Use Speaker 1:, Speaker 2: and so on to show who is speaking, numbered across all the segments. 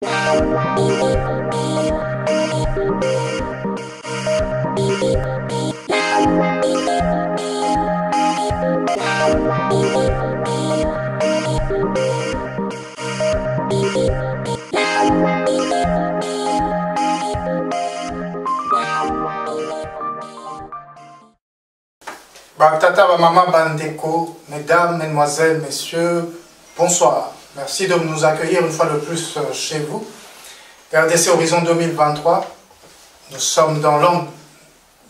Speaker 1: Tata, maman, Bandeko, mesdames, mesdemoiselles, messieurs, bonsoir. Merci de nous accueillir une fois de plus chez vous. RDC Horizon 2023, nous sommes dans l'an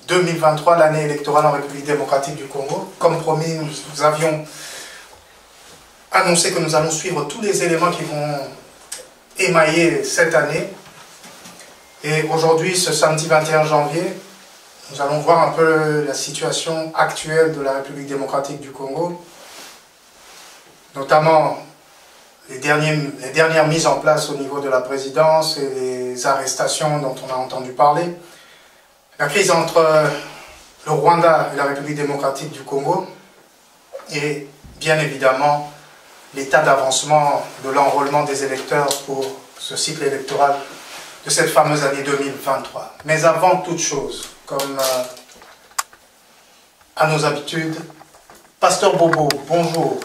Speaker 1: 2023, l'année électorale en République démocratique du Congo. Comme promis, nous avions annoncé que nous allons suivre tous les éléments qui vont émailler cette année. Et aujourd'hui, ce samedi 21 janvier, nous allons voir un peu la situation actuelle de la République démocratique du Congo, notamment les dernières mises en place au niveau de la présidence et les arrestations dont on a entendu parler, la crise entre le Rwanda et la République démocratique du Congo, et bien évidemment l'état d'avancement de l'enrôlement des électeurs pour ce cycle électoral de cette fameuse année 2023. Mais avant toute chose, comme à nos habitudes, Pasteur Bobo, bonjour.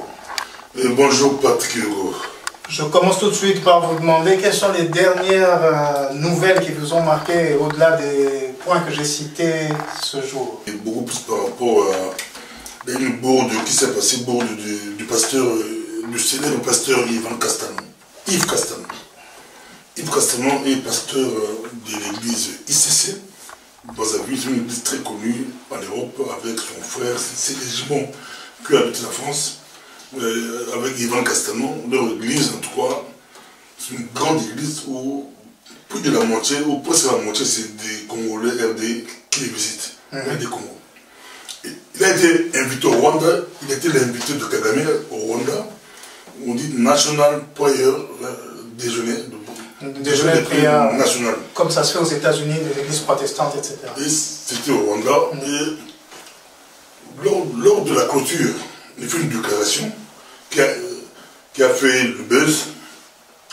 Speaker 2: Bonjour Patrick Hugo.
Speaker 1: Je commence tout de suite par vous demander quelles sont les dernières nouvelles qui vous ont marqué au-delà des points que j'ai cités ce jour.
Speaker 2: Et beaucoup plus par rapport à une bourde qui s'est passée, bourde du pasteur, du célèbre pasteur Yves Castanon. Yves Castanon est pasteur de l'église ICC. Brazzaville, c'est une église très connue en Europe avec son frère, c'est les Gimons qui habitent la France. Avec Yvan Castanon, leur église en tout cas, c'est une grande église où plus de la moitié, ou presque la moitié, c'est des Congolais RD qui les visitent, des Congo. Et il a été invité au Rwanda, il était l'invité de Kagame au Rwanda, on dit National Prayer déjeuner de prière national.
Speaker 1: Comme ça se fait aux États-Unis, les églises protestantes, etc.
Speaker 2: Et c'était au Rwanda, et lors de la clôture, il fait une déclaration qui a fait le buzz,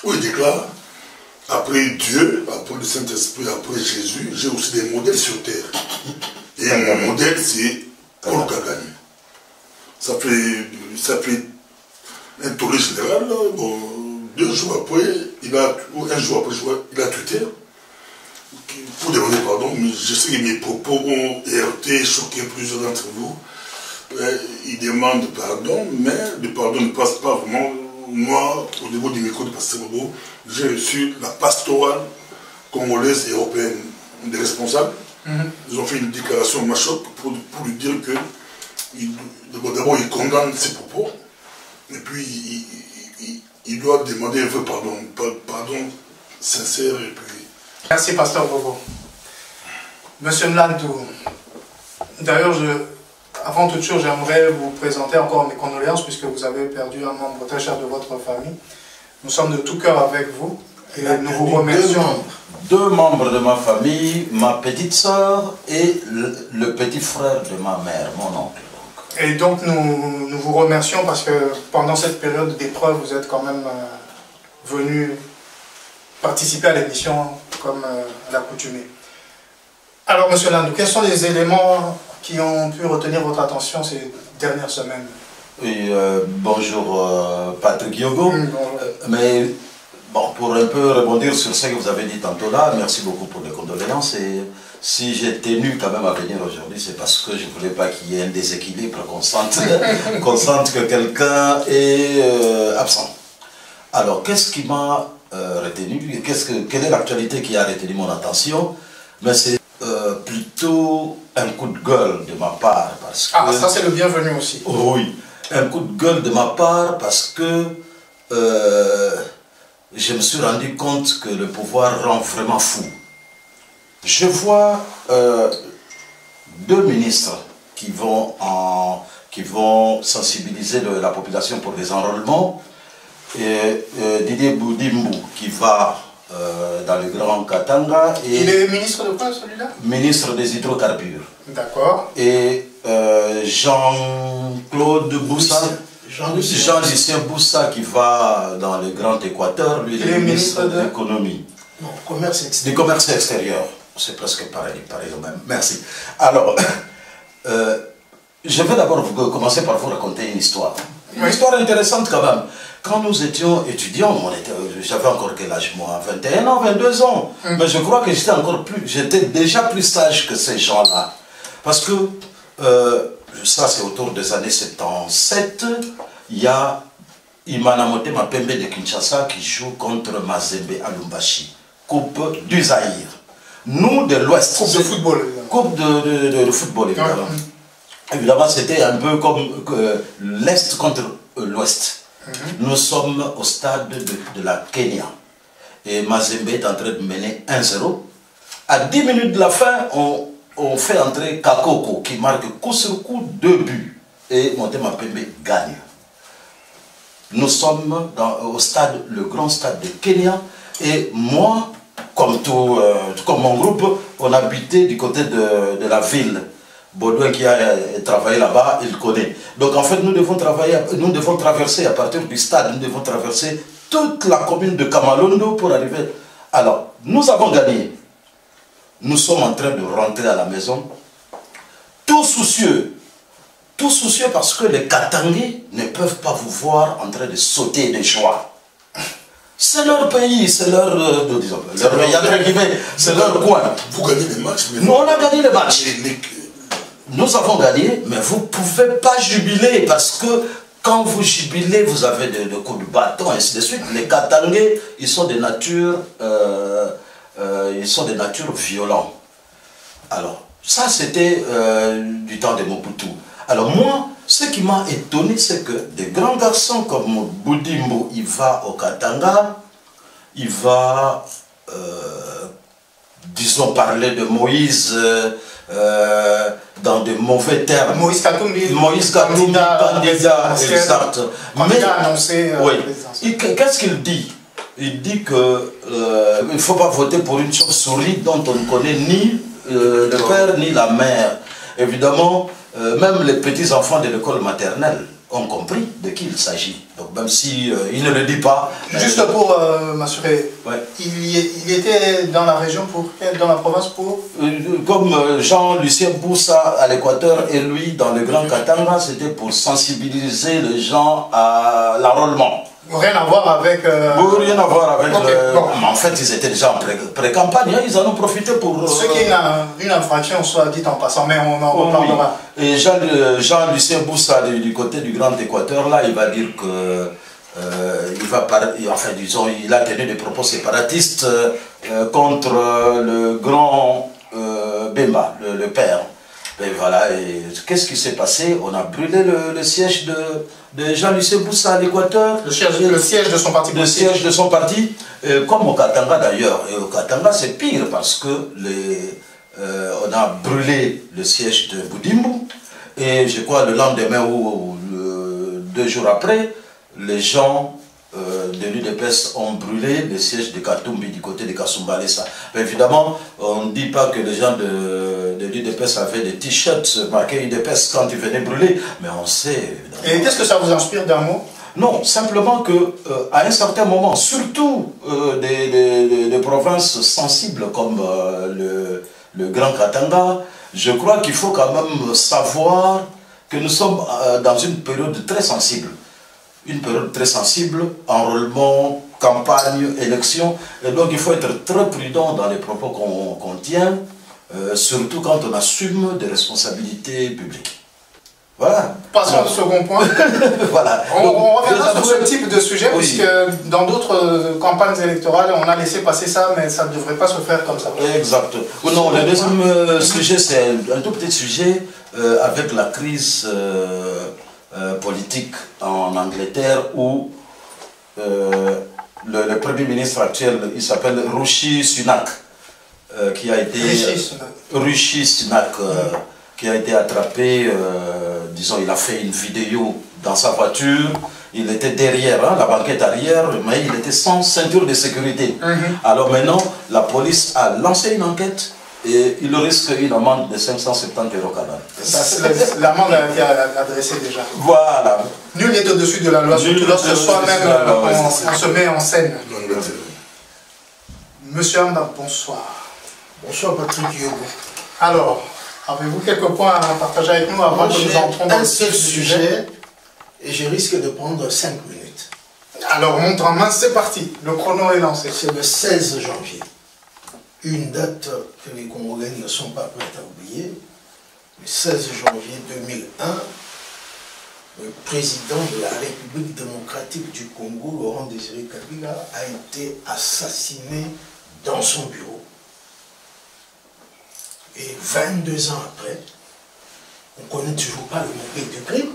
Speaker 2: où il déclare, après Dieu, après le Saint-Esprit, après Jésus, j'ai aussi des modèles sur terre. Et mon modèle, c'est Paul Kagame. Ça fait un tollé général. Bon, 2 jours après, un jour après, il a tweeté pour demander pardon, mais je sais que mes propos ont heurté, choqué plusieurs d'entre vous. Il demande pardon, mais le pardon ne passe pas vraiment. Moi, au niveau du micro de Pasteur Bobo, j'ai reçu la pastorale congolaise et européenne des responsables. Ils ont fait une déclaration machoc pour lui dire que d'abord il condamne ses propos, et puis il doit demander un peu pardon sincère. Et puis...
Speaker 1: Merci Pasteur Bobo. Monsieur Mlandou, d'ailleurs avant toute chose, j'aimerais vous présenter encore mes condoléances puisque vous avez perdu un membre très cher de votre famille. Nous sommes de tout cœur avec vous et nous vous remercions.
Speaker 3: Deux membres de ma famille, ma petite soeur et le petit frère de ma mère, mon oncle.
Speaker 1: Et donc nous vous remercions parce que pendant cette période d'épreuve, vous êtes quand même venu participer à l'émission comme à l'accoutumée. Alors Monsieur Landou, quels sont les éléments qui ont pu retenir votre attention ces dernières semaines?
Speaker 3: Oui, bonjour Patrick Yogo.
Speaker 1: Bonjour.
Speaker 3: Mais bon, pour un peu rebondir sur ce que vous avez dit tantôt là, merci beaucoup pour les condoléances. Et si j'ai tenu quand même à venir aujourd'hui, c'est parce que je ne voulais pas qu'il y ait un déséquilibre constant que quelqu'un est absent. Alors, qu'est-ce qui m'a retenu? Quelle est l'actualité qui a retenu mon attention? Mais c'est plutôt un coup de gueule de ma part. Parce que,
Speaker 1: ça c'est le bienvenu aussi.
Speaker 3: Oui, un coup de gueule de ma part parce que je me suis rendu compte que le pouvoir rend vraiment fou. Je vois 2 ministres qui vont sensibiliser la population pour les enrôlements, et Didier Boudimbo qui va dans le Grand Katanga. Et
Speaker 1: il est ministre de quoi celui-là?
Speaker 3: Ministre des hydrocarbures.
Speaker 1: D'accord.
Speaker 3: Et Jean-Claude Boussa, Jean-Lucien Boussa qui va dans le Grand Équateur, lui, il est ministre de l'économie.
Speaker 1: Non, commerce extérieur.
Speaker 3: Du commerce extérieur. C'est presque pareil au même. Merci. Alors, je vais d'abord commencer par vous raconter une histoire. Une histoire intéressante quand même. Quand nous étions étudiants, j'avais encore quel âge moi? 21 ans, 22 ans. Mais je crois que j'étais déjà plus sage que ces gens-là. Parce que, ça c'est autour des années 77, il y a Imanamote Mapembe de Kinshasa qui joue contre Mazembe à Lumbashi. Coupe du Zaïre. Nous de l'Ouest.
Speaker 1: Coupe de football.
Speaker 3: Coupe de football, évidemment. Évidemment, c'était un peu comme l'Est contre l'Ouest. Nous sommes au stade de la Kenya. Et Mazembe est en train de mener 1-0. À 10 minutes de la fin, on fait entrer Kakoko qui marque coup sur coup 2 buts. Et Motema Pembe gagne. Nous sommes au stade, le grand stade de Kenya. Et moi, comme mon groupe, on habitait du côté de la ville. Baudouin qui a travaillé là-bas, il connaît. Donc en fait, nous devons traverser à partir du stade, nous devons traverser toute la commune de Kamalondo pour arriver. Alors, nous avons gagné. Nous sommes en train de rentrer à la maison, tout soucieux parce que les Katangais ne peuvent pas vous voir en train de sauter de joie. C'est leur pays, c'est leur coin.
Speaker 2: Vous gagnez les matchs, mais
Speaker 3: nous on a gagné les matchs. Nous avons gagné, mais vous ne pouvez pas jubiler parce que quand vous jubilez, vous avez des coups de bâton, ainsi de suite. Les Katangais, ils sont de nature violents. Alors, ça c'était du temps de Mobutu. Alors moi, ce qui m'a étonné, c'est que des grands garçons comme Boudimbo, il va au Katanga, il va, disons, parler de Moïse dans de mauvais termes.
Speaker 1: Moïse Katumbi,
Speaker 3: candidat, exact.
Speaker 1: Mais annoncé.
Speaker 3: Oui. Qu'est-ce qu'il dit? Il dit que il ne faut pas voter pour une chauve-souris dont on ne connaît ni le père ni la mère. Évidemment, même les petits-enfants de l'école maternelle ont compris de qui il s'agit. Donc même si il ne le dit pas...
Speaker 1: Juste pour m'assurer, il était dans la région dans la province pour...
Speaker 3: Comme Jean-Lucien Boussa à l'Équateur et lui dans le Grand Katanga, c'était pour sensibiliser les gens à l'enrôlement.
Speaker 1: Rien à voir avec...
Speaker 3: Rien à voir avec... En fait, ils étaient déjà en pré-campagne, hein, ils en ont profité pour...
Speaker 1: Ce qui est une infraction, soit dit en passant, mais on en reparlera.
Speaker 3: Oui. Et Jean-Lucien Boussa, du côté du Grand Équateur, là, il va dire que... il a tenu des propos séparatistes contre le grand Bemba, le père. Et voilà, et qu'est-ce qui s'est passé? On a brûlé le siège de Jean-Lucien Boussa à l'Équateur.
Speaker 1: Le siège de son parti.
Speaker 3: Le siège de son parti, comme au Katanga d'ailleurs. Et au Katanga, c'est pire parce que on a brûlé le siège de Boudimbo. Et je crois le lendemain ou 2 jours après, les gens de l'UDPS ont brûlé le siège de Katumbi du côté de Kasumbalesa. Évidemment, on ne dit pas que les gens de l'UDPS avaient des t-shirts marqués UDPS quand ils venaient brûler, mais on sait. Évidemment.
Speaker 1: Et qu'est-ce que ça vous inspire d'un mot?
Speaker 3: Non, simplement que à un certain moment, surtout des provinces sensibles comme le Grand Katanga, je crois qu'il faut quand même savoir que nous sommes dans une période très sensible. Une période très sensible, enrôlement, campagne, élection. Et donc il faut être très prudent dans les propos qu'on tient, surtout quand on assume des responsabilités publiques. Voilà.
Speaker 1: Passons au second point.
Speaker 3: Voilà.
Speaker 1: On reviendra sur ce type de sujet, oui. Puisque dans d'autres campagnes électorales, on a laissé passer ça, mais ça ne devrait pas se faire comme ça.
Speaker 3: Exact. Non, le deuxième sujet, c'est un tout petit sujet avec la crise politique en Angleterre où le Premier ministre actuel, il s'appelle Rishi Sunak, qui a été... Rishi Sunak, qui a été attrapé, disons, il a fait une vidéo dans sa voiture, il était derrière, hein, la banquette arrière, mais il était sans ceinture de sécurité. Alors maintenant, la police a lancé une enquête et il risque une amende de 570 € canadiens.
Speaker 1: L'amende a été adressée déjà.
Speaker 3: Voilà.
Speaker 1: Nul n'est au-dessus de la loi, surtout lorsque soi-même on se met en scène. Monsieur Amba, bonsoir.
Speaker 4: Bonsoir Patrick Yogo.
Speaker 1: Alors, avez-vous quelques points à partager avec nous avant que nous entrons dans le
Speaker 4: seul
Speaker 1: sujet?
Speaker 4: Et je risque de prendre 5 minutes.
Speaker 1: Alors, montre en main, c'est parti. Le chrono est lancé.
Speaker 4: C'est le 16 janvier. Une date que les Congolais ne sont pas prêts à oublier. Le 16 janvier 2001, le président de la République démocratique du Congo, Laurent Désiré Kabila, a été assassiné dans son bureau. Et 22 ans après, on ne connaît toujours pas le mobile du crime.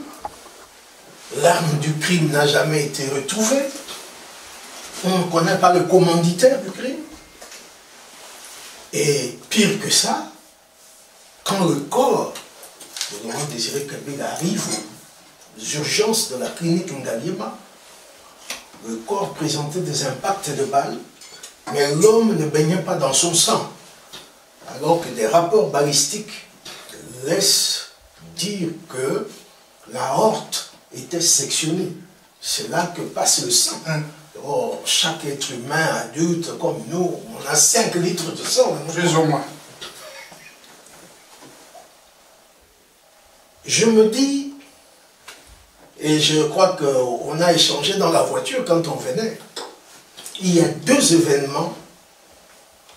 Speaker 4: L'arme du crime n'a jamais été retrouvée. On ne connaît pas le commanditaire du crime. Et pire que ça, quand le corps de Laurent Désiré Kabila arrive aux urgences de la clinique Ngaliema, le corps présentait des impacts de balles, mais l'homme ne baignait pas dans son sang. Alors que des rapports balistiques laissent dire que la aorte était sectionnée. C'est là que passe le sang. Or, chaque être humain adulte comme nous, on a 5 litres de sang.
Speaker 1: Plus ou moins.
Speaker 4: Je me dis, et je crois qu'on a échangé dans la voiture quand on venait, il y a 2 événements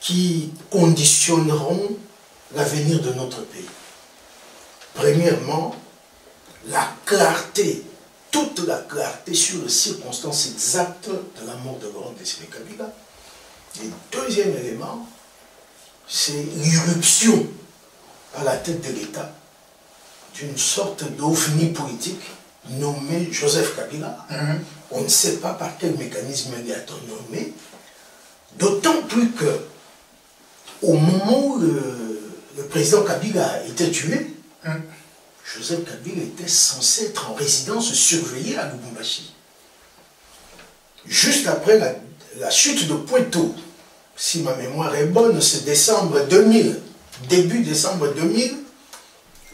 Speaker 4: qui conditionneront l'avenir de notre pays. Premièrement, la clarté, toute la clarté sur les circonstances exactes de la mort de Laurent Désiré Kabila. Et deuxième élément, c'est l'irruption à la tête de l'État d'une sorte d'ovni politique nommé Joseph Kabila. On ne sait pas par quel mécanisme il a été nommé, d'autant plus que au moment où le président Kabila était tué, Joseph Kabila était censé être en résidence surveillée à Lubumbashi. Juste après la chute de Pointeau, si ma mémoire est bonne, c'est décembre 2000, début décembre 2000,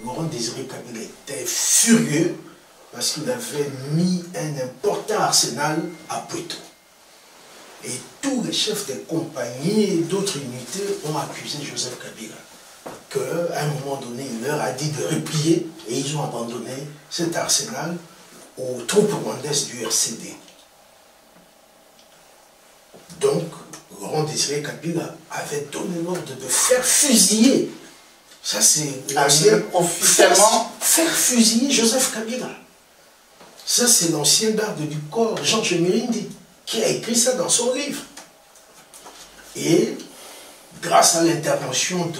Speaker 4: Laurent Désiré Kabila était furieux parce qu'il avait mis un important arsenal à Pointeau. Et tous les chefs des compagnies et d'autres unités ont accusé Joseph Kabila qu'à un moment donné, il leur a dit de replier et ils ont abandonné cet arsenal aux troupes rwandaises du RCD. Donc, Laurent Désiré Kabila avait donné l'ordre de faire fusiller. Ça, c'est
Speaker 1: officiellement
Speaker 4: faire fusiller Joseph Kabila. Ça, c'est l'ancien garde du corps, Jean-Pierre Mirindi, qui a écrit ça dans son livre. Et grâce à l'intervention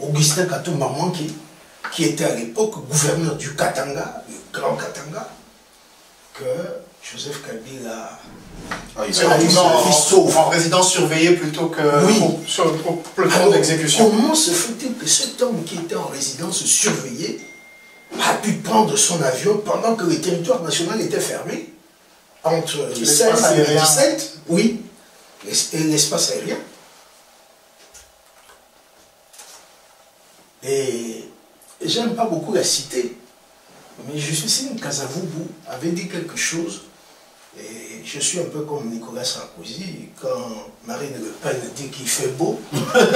Speaker 4: d'Augustin Katumba Mwangi, qui était à l'époque gouverneur du Katanga, le Grand Katanga, que Joseph Kabila
Speaker 1: a eu en résidence surveillée plutôt que au peloton d'exécution.
Speaker 4: Comment se fait-il que cet homme qui était en résidence surveillée a pu prendre son avion pendant que le territoire national était fermé entre le 16 et le 17, oui, et l'espace aérien. Et j'aime pas beaucoup la citer, mais Justine Kasavubu avait dit quelque chose, et je suis un peu comme Nicolas Sarkozy, quand Marine Le Pen dit qu'il fait beau,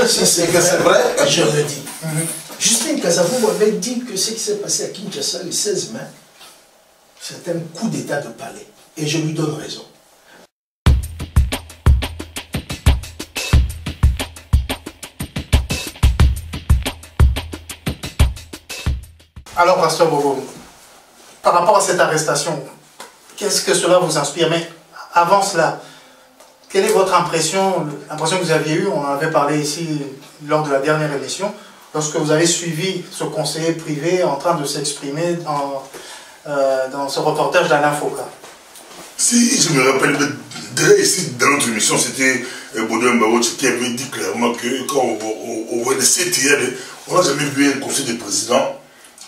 Speaker 4: si c'est vrai, je le dis. Justine Kasavubu avait dit que ce qui s'est passé à Kinshasa le 16 mai, c'est un coup d'état de palais, et je lui donne raison.
Speaker 1: Alors, Pasteur Bobo, par rapport à cette arrestation, qu'est-ce que cela vous inspire? Mais avant cela, quelle est votre impression, l'impression que vous aviez eue, on en avait parlé ici lors de la dernière émission, lorsque vous avez suivi ce conseiller privé en train de s'exprimer dans ce reportage d'Alain Foucault?
Speaker 2: Si je me rappelle, déjà ici dans notre émission, c'était Baudouin Baroche qui avait dit clairement que quand on voit les CTL, on n'a jamais vu un conseil du président.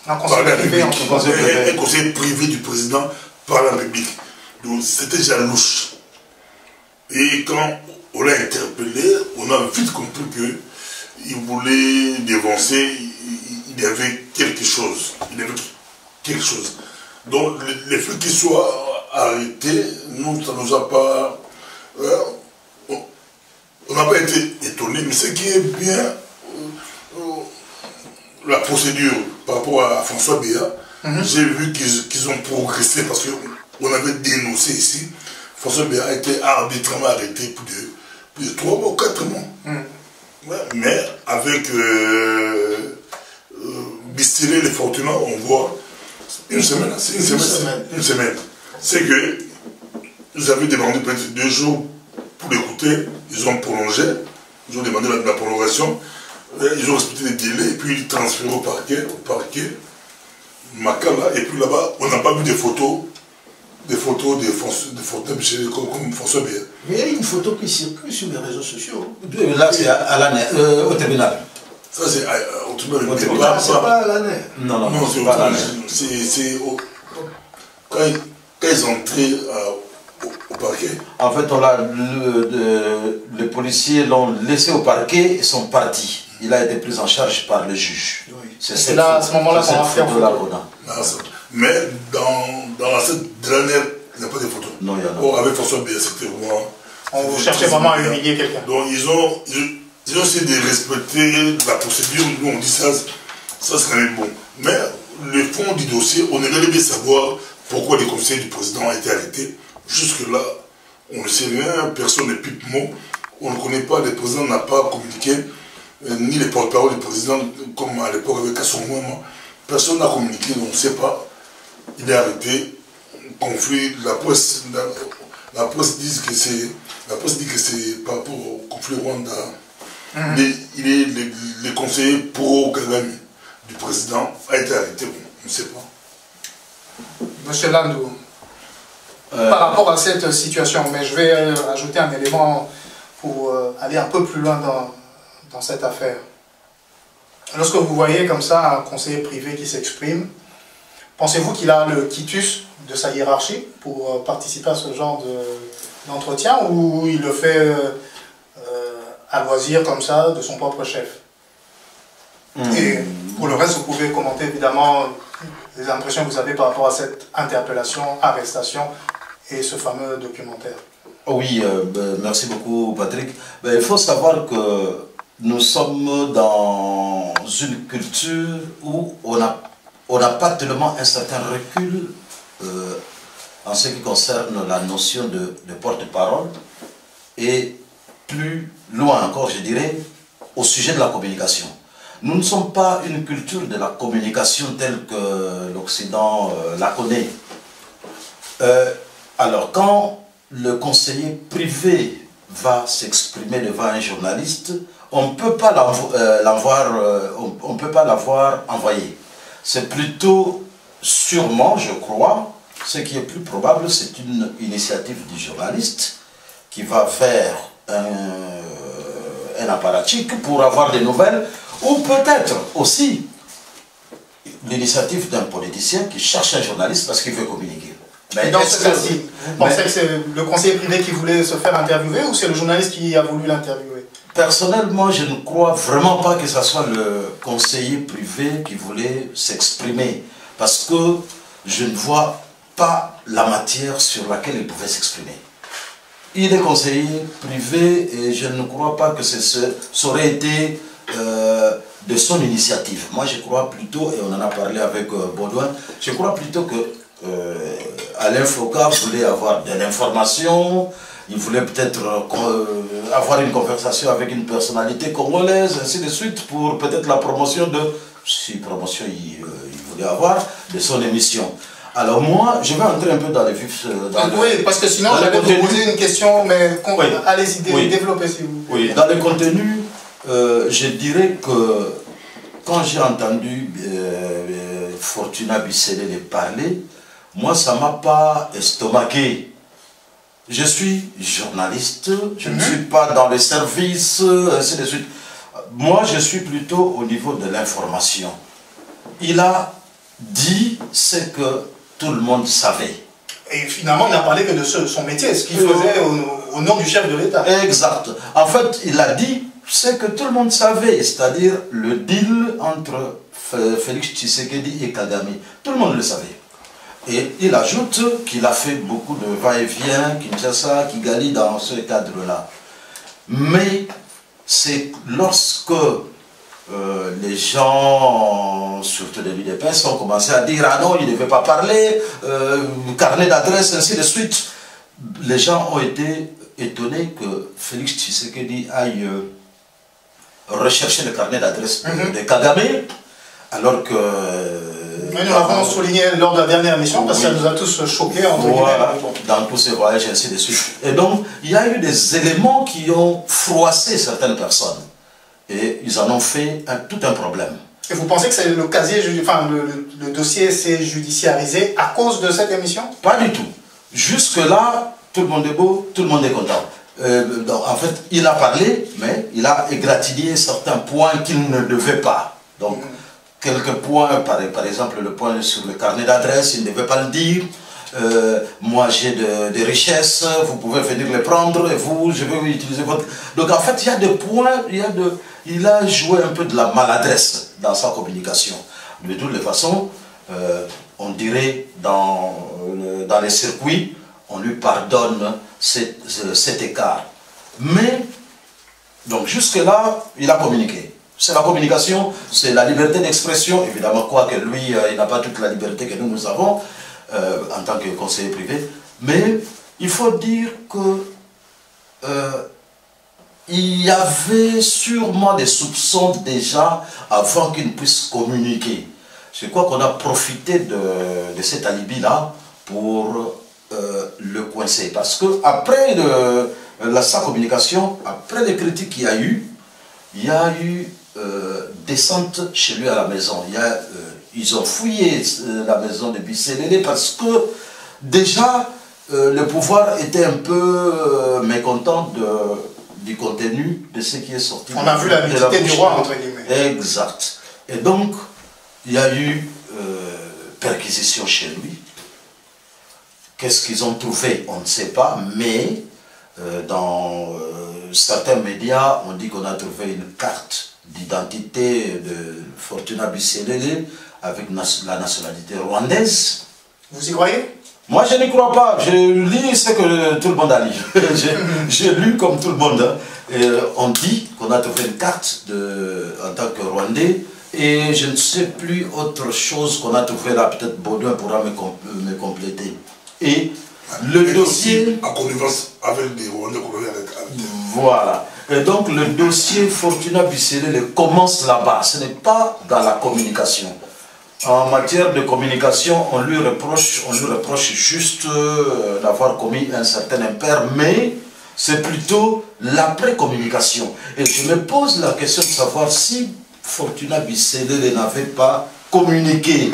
Speaker 2: Un conseil privé du président par la République. Donc c'était déjà louche. Et quand on l'a interpellé, on a vite compris qu'il voulait pensais il y avait quelque chose. Il y avait quelque chose. Donc, le fait qu'il soit arrêté, nous, ça ne nous a pas... on n'a pas été étonnés, mais ce qui est bien, la procédure par rapport à François Béat, j'ai vu qu'ils ont progressé parce qu'on avait dénoncé ici. François Béat a été arbitrairement arrêté plus de 3 mois ou 4 mois. Ouais, mais avec Bistilé, les Fortunats, on voit une semaine. C'est une semaine. C'est que ils avaient demandé peut-être 2 jours pour l'écouter. Ils ont prolongé. Ils ont demandé la prolongation. Ils ont respecté les délais et puis ils transféré au parquet Makala. Et puis là-bas, on n'a pas vu des photos de Fortin Michel comme François Béat.
Speaker 4: Mais il y a une photo qui circule sur les réseaux sociaux.
Speaker 3: Là, c'est au tribunal.
Speaker 2: Ça, c'est au tribunal.
Speaker 4: C'est pas à l'année.
Speaker 3: Non,
Speaker 2: c'est pas à l'année. C'est quand ils entraient au parquet.
Speaker 3: En fait, les policiers l'ont laissé au parquet et sont partis. Il a été pris en charge par le juge.
Speaker 4: Oui.
Speaker 1: C'est là, à ce moment-là, qu'on a fait en photo.
Speaker 2: Mais dans la cette dernière, il n'y a pas de photos.
Speaker 3: Non, il y en a.
Speaker 2: Avec François Béat, c'était vraiment...
Speaker 1: On cherchait vraiment à humilier quelqu'un.
Speaker 2: Donc ils ont essayé de respecter la procédure. Nous, on dit ça serait bon. Mais le fond du dossier, on aimerait bien savoir pourquoi le conseil du président a été arrêté. Jusque-là, on ne sait rien, personne ne pipe mot. On ne connaît pas, le président n'a pas communiqué, ni les porte-parole du président, comme à l'époque avec Kassongouama. Personne n'a communiqué, on ne sait pas. Il est arrêté, conflit, la presse dit que c'est par rapport au conflit Rwanda. Il est le conseiller pro Kagame du président a été arrêté, bon, on ne sait pas.
Speaker 1: Monsieur Landou, par rapport à cette situation, mais je vais ajouter un élément pour aller un peu plus loin dans cette affaire. Lorsque vous voyez comme ça un conseiller privé qui s'exprime, pensez-vous qu'il a le quitus de sa hiérarchie pour participer à ce genre d'entretien ou il le fait à loisir comme ça de son propre chef? Et pour le reste, vous pouvez commenter évidemment les impressions que vous avez par rapport à cette interpellation, arrestation et ce fameux documentaire.
Speaker 3: Oui, merci beaucoup Patrick. Il faut savoir que nous sommes dans une culture où on n'a pas tellement un certain recul en ce qui concerne la notion de porte-parole et plus loin encore, je dirais, au sujet de la communication. Nous ne sommes pas une culture de la communication telle que l'Occident la connaît. Alors, quand le conseiller privé va s'exprimer devant un journaliste, on ne peut pas l'avoir envoyé. C'est plutôt, sûrement, je crois, ce qui est plus probable, c'est une initiative du journaliste qui va faire un apparatchik pour avoir des nouvelles, ou peut-être aussi l'initiative d'un politicien qui cherche un journaliste parce qu'il veut communiquer.
Speaker 1: Mais dans ce cas-ci, vous pensez que c'est le conseiller privé qui voulait se faire interviewer ou c'est le journaliste qui a voulu l'interviewer?
Speaker 3: Personnellement, je ne crois vraiment pas que ce soit le conseiller privé qui voulait s'exprimer, parce que je ne vois pas la matière sur laquelle il pouvait s'exprimer. Il est conseiller privé et je ne crois pas que ça aurait été de son initiative. Moi, je crois plutôt, et on en a parlé avec Baudouin, je crois plutôt que Alain Foka voulait avoir de l'information, il voulait peut-être avoir une conversation avec une personnalité congolaise, ainsi de suite, pour peut-être la promotion de, si promotion il voulait avoir, de son émission. Alors moi, je vais entrer un peu dans les vifs...
Speaker 1: oui, parce que sinon j'allais vous poser une question, mais oui, allez-y, développez si vous voulez.
Speaker 3: Oui, dans le contenu, je dirais que quand j'ai entendu Fortuna Bisselé parler, moi ça ne m'a pas estomaqué. Je suis journaliste, je ne suis pas dans les services, ainsi de suite. Moi je suis plutôt au niveau de l'information. Il a dit ce que tout le monde savait.
Speaker 1: Et finalement, il n'a parlé que de son métier, ce qu'il faisait au nom du chef de l'État.
Speaker 3: Exact. En fait, il a dit ce que tout le monde savait, c'est-à-dire le deal entre Félix Tshisekedi et Kagame. Tout le monde le savait. Et il ajoute qu'il a fait beaucoup de va-et-vient, Kinshasa, Kigali, dans ce cadre-là. Mais c'est lorsque les gens, surtout de l'UDPS, ont commencé à dire « Ah non, il ne devait pas parler, carnet d'adresse, ainsi de suite ». Les gens ont été étonnés que Félix Tshisekedi aille rechercher le carnet d'adresse de Kagame, alors que...
Speaker 1: Mais nous l'avons souligné lors de la dernière émission, parce que ça nous a tous choqués, entre
Speaker 3: voilà,
Speaker 1: guillemets.
Speaker 3: dans tous ces voyages, ainsi de suite. Et donc, il y a eu des éléments qui ont froissé certaines personnes. Et ils en ont fait tout un problème.
Speaker 1: Et vous pensez que c'est le casier, enfin, le dossier s'est judiciarisé à cause de cette émission?
Speaker 3: Pas du tout. Jusque-là, tout le monde est beau, tout le monde est content. Donc, en fait, il a parlé, mais il a égratigné certains points qu'il ne devait pas. Donc, quelques points, par exemple, le point sur le carnet d'adresse, il ne devait pas le dire. Moi, j'ai des richesses, vous pouvez venir les prendre, et vous, je vais utiliser votre... Donc, en fait, il y a des points, il a joué un peu de la maladresse dans sa communication. De toutes les façons, on dirait dans les circuits, on lui pardonne cet écart. Mais, donc jusque-là, il a communiqué. C'est la communication, c'est la liberté d'expression, évidemment, quoique lui, il n'a pas toute la liberté que nous avons en tant que conseiller privé. Mais il faut dire que il y avait sûrement des soupçons déjà avant qu'il ne puisse communiquer. Je crois qu'on a profité de cet alibi-là pour le coincer. Parce que après sa communication, après les critiques qu'il y a eu, descente chez lui à la maison. Ils ont fouillé la maison de Bisselele parce que déjà le pouvoir était un peu mécontent du contenu de ce qui est sorti.
Speaker 1: On a vu la nudité du roi, entre guillemets.
Speaker 3: Exact. Et donc, il y a eu perquisition chez lui. Qu'est-ce qu'ils ont trouvé? On ne sait pas, mais dans certains médias, on dit qu'on a trouvé une carte d'identité de Fortuna Bisselele avec la nationalité rwandaise.
Speaker 1: Vous y croyez?
Speaker 3: Moi, je n'y crois pas. Je lis ce que tout le monde a lu. J'ai lu comme tout le monde. Hein. Et on dit qu'on a trouvé une carte en tant que Rwandais. Et je ne sais plus autre chose qu'on a trouvé là. Peut-être Baudouin pourra me compléter. Et le dossier...
Speaker 2: En connivence avec des Rwandais qu'on avait avec.
Speaker 3: Voilà. Et donc le dossier Fortuna Bisselele commence là-bas. Ce n'est pas dans la communication. En matière de communication, on lui reproche juste d'avoir commis un certain impair, mais c'est plutôt l'après-communication. Et je me pose la question de savoir si Fortuna Bisselele n'avait pas communiqué,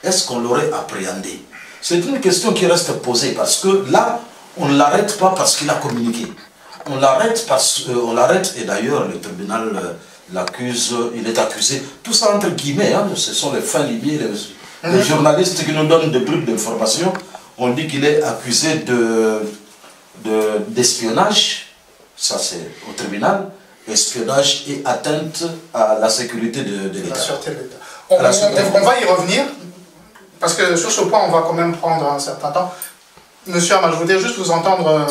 Speaker 3: est-ce qu'on l'aurait appréhendé? C'est une question qui reste posée parce que là, on ne l'arrête pas parce qu'il a communiqué. On l'arrête et d'ailleurs le tribunal l'accuse, il est accusé, tout ça entre guillemets, hein, ce sont les fins limiers, les journalistes qui nous donnent des bribes d'informations, on dit qu'il est accusé d'espionnage, ça c'est au tribunal, espionnage et atteinte à la sécurité de l'État.
Speaker 1: La sûreté de l'État. On va y revenir, parce que sur ce point on va quand même prendre un certain temps. Monsieur Ama, je voudrais juste vous entendre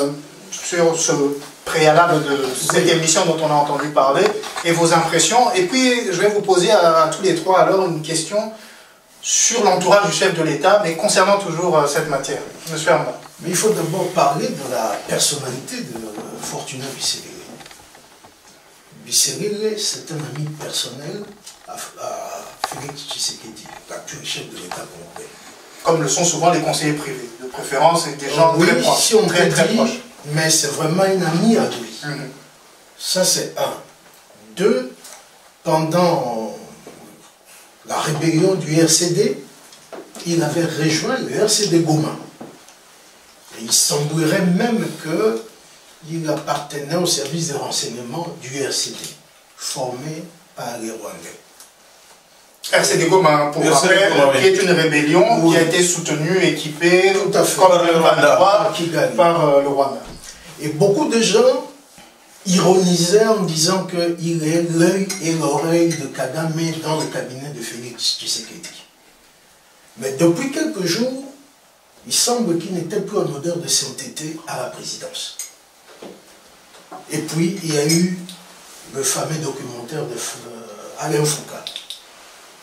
Speaker 1: sur ce préalable de cette émission dont on a entendu parler et vos impressions. Et puis, je vais vous poser à tous les trois alors une question sur l'entourage du chef de l'État, mais concernant toujours cette matière. Monsieur Armand.
Speaker 4: Mais il faut d'abord parler de la personnalité de Fortuna Bisselele. Bisselele, c'est un ami personnel à Félix Tshisekedi, l'actuel chef de l'État congolais.
Speaker 1: Comme le sont souvent les conseillers privés, de préférence, et des gens
Speaker 4: oui,
Speaker 1: très proches.
Speaker 4: Si on
Speaker 1: très
Speaker 4: dit,
Speaker 1: proches.
Speaker 4: Mais c'est vraiment un ami à lui. Ça, c'est un. Deux, pendant la rébellion du RCD, il avait rejoint le RCD Goma. Et il semblerait même qu'il appartenait au service de renseignement du RCD, formé par les Rwandais.
Speaker 1: RCD Goma, pour rappel, qui est une rébellion qui a été soutenue, équipée,
Speaker 4: tout à fait,
Speaker 1: comme le Rwanda, par le Rwanda.
Speaker 4: Et beaucoup de gens ironisait en disant qu'il est l'œil et l'oreille de Kagame dans le cabinet de Félix Tshisekedi. Mais depuis quelques jours, il semble qu'il n'était plus en odeur de sainteté à la présidence. Et puis, il y a eu le fameux documentaire d'Alain Foucault.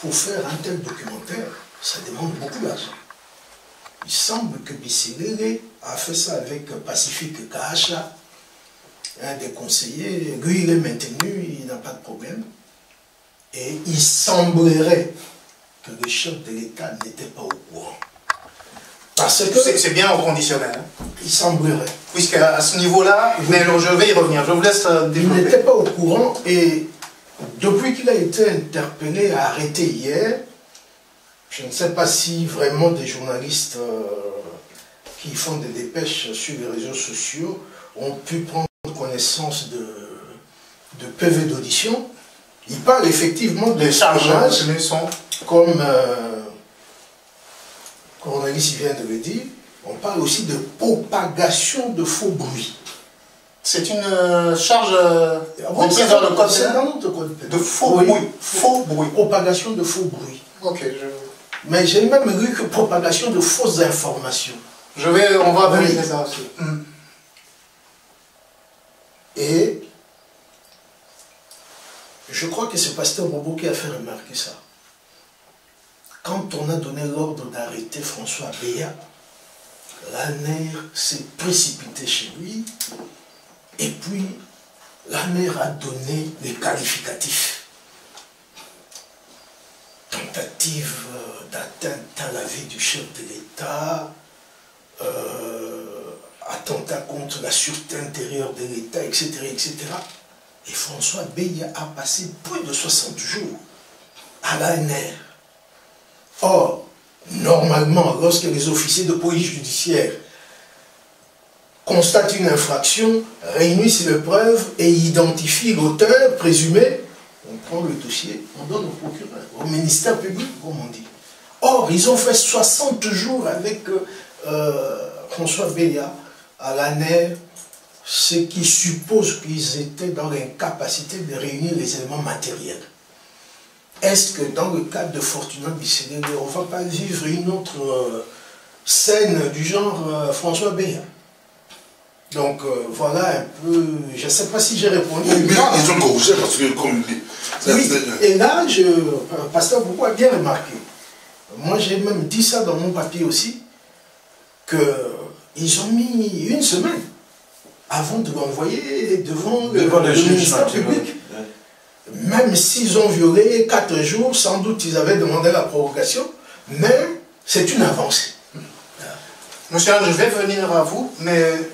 Speaker 4: Pour faire un tel documentaire, ça demande beaucoup d'argent. Il semble que Bissilele a fait ça avec Pacifique Kahacha, un des conseillers. Lui, il est maintenu, il n'a pas de problème. Et il semblerait que le chef de l'État n'était pas au courant. Parce que
Speaker 1: c'est bien au conditionnel. Hein.
Speaker 4: Il semblerait.
Speaker 1: Puisqu'à ce niveau-là, mais alors je vais y revenir. Je vous laisse développer.
Speaker 4: Il n'était pas au courant et depuis qu'il a été interpellé, arrêté hier, je ne sais pas si vraiment des journalistes qui font des dépêches sur les réseaux sociaux ont pu prendre connaissance de PV d'audition. Il parle effectivement de charges, comme le journaliste vient de le dire. On parle aussi de propagation de faux bruits.
Speaker 1: C'est une charge reprise dans le code pénal de faux bruits. Faux bruits.
Speaker 4: Propagation de faux bruits.
Speaker 1: Ok.
Speaker 4: Mais j'ai même lu que propagation de fausses informations.
Speaker 1: On va vérifier ça aussi.
Speaker 4: Et je crois que c'est Pasteur Bobo qui a fait remarquer ça. Quand on a donné l'ordre d'arrêter François Béa, l'ANER s'est précipité chez lui et puis l'ANER a donné les qualificatifs. Tentative d'atteinte à la vie du chef de l'État, attentat contre la sûreté intérieure de l'État, etc., etc. Et François Béa a passé plus de 60 jours à l'ANR. Or, normalement, lorsque les officiers de police judiciaire constatent une infraction, réunissent les preuves et identifient l'auteur présumé, on prend le dossier, on donne au procureur, au ministère public, comme on dit. Or, ils ont fait 60 jours avec François Béa à l'ANR, ce qui suppose qu'ils étaient dans l'incapacité de réunir les éléments matériels. Est-ce que dans le cadre de Fortuna Bissilele, on ne va pas vivre une autre scène du genre François Béa? Donc voilà un peu, je ne sais pas si j'ai répondu.
Speaker 2: Oui, mais ils ont corrigé parce que comme il dit.
Speaker 4: Oui, et là, Pasteur Bobo a bien remarqué. Moi j'ai même dit ça dans mon papier aussi, qu'ils ont mis une semaine avant de l'envoyer devant le ministère public. Même s'ils ont violé 4 jours, sans doute ils avaient demandé la prorogation, mais c'est une avancée.
Speaker 1: Monsieur Anne, je vais venir à vous, mais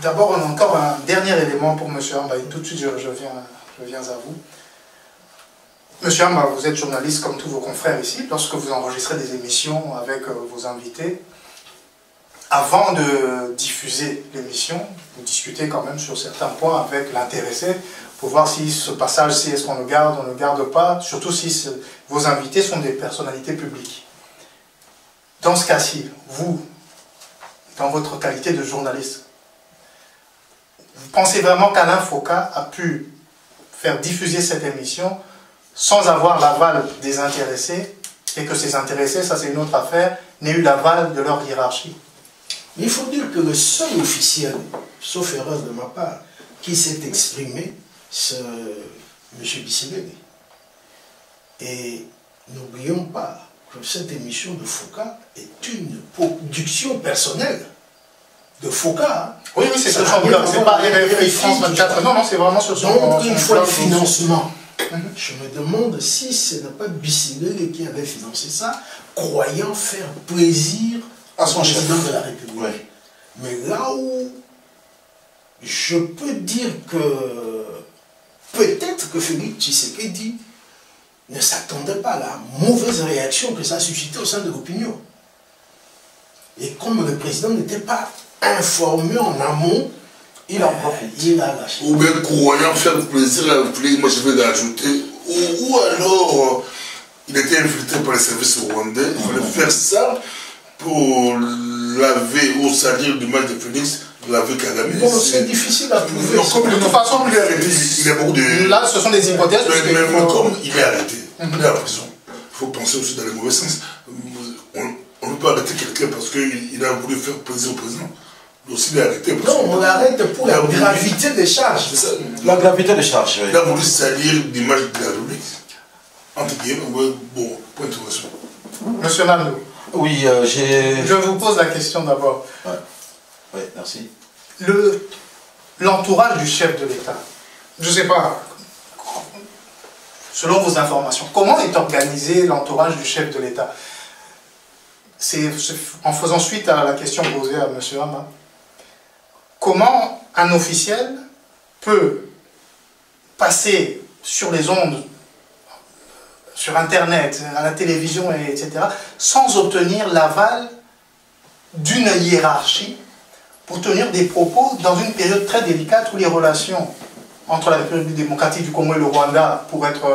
Speaker 1: d'abord on a encore un dernier élément pour Monsieur Amba. Tout de suite je viens à vous. Monsieur Amba, vous êtes journaliste comme tous vos confrères ici. Lorsque vous enregistrez des émissions avec vos invités, avant de diffuser l'émission, vous discutez quand même sur certains points avec l'intéressé pour voir si ce passage, si est-ce qu'on le garde, on ne le garde pas, surtout si vos invités sont des personnalités publiques. Dans ce cas-ci, vous, dans votre qualité de journaliste, vous pensez vraiment qu'Alain Foucault a pu faire diffuser cette émission sans avoir l'aval des intéressés et que ces intéressés, ça c'est une autre affaire, n'aient eu l'aval de leur hiérarchie?
Speaker 4: Il faut dire que le seul officiel, sauf erreur de ma part, qui s'est exprimé, c'est M. Bissilele. Et n'oublions pas que cette émission de Foucault est une production personnelle de Foucault. Hein.
Speaker 1: Oui, c'est sur son blog, c'est pas RFI France 24, non, c'est vraiment sur son blog.
Speaker 4: Donc, une fois le financement, je me demande si ce n'est pas Bissilele qui avait financé ça, croyant faire plaisir
Speaker 1: à son
Speaker 4: président
Speaker 1: chef
Speaker 4: de la République.
Speaker 1: Oui.
Speaker 4: Mais là où je peux dire que peut-être que Félix Tshisekedi ne s'attendait pas à la mauvaise réaction que ça a suscité au sein de l'opinion. Et comme le président n'était pas informé en amont, il en profite. Il a lâché.
Speaker 2: Ou bien croyant faire plaisir à Félix, moi je vais l'ajouter. Ou alors, il était infiltré par les services rwandais, il fallait faire ça pour laver ou salir l'image de Félix la vie Kagame.
Speaker 4: Bon, c'est difficile à prouver.
Speaker 2: De toute façon, il est arrêté. Il y a beaucoup de...
Speaker 1: Là, ce sont des hypothèses.
Speaker 2: Mais comme il est arrêté, il est à la prison, il faut penser aussi dans le mauvais sens. On ne peut pas arrêter quelqu'un parce qu'il a voulu faire plaisir au président. Aussi, il est arrêté.
Speaker 4: Non, on l'arrête pour la gravité des charges.
Speaker 3: La gravité des charges, oui.
Speaker 2: Il a voulu salir l'image de la République. Entre guillemets, bon, point d'interrogation.
Speaker 1: Monsieur Nando.
Speaker 3: Oui, j'ai...
Speaker 1: Je vous pose la question d'abord.
Speaker 3: Ouais. Oui, merci.
Speaker 1: L'entourage du chef de l'État, je ne sais pas, selon vos informations, comment est organisé l'entourage du chef de l'État? C'est en faisant suite à la question posée à M. Hama. Comment un officiel peut passer sur les ondes, sur Internet, à la télévision, etc., sans obtenir l'aval d'une hiérarchie pour tenir des propos dans une période très délicate où les relations entre la République démocratique du Congo et le Rwanda, pour être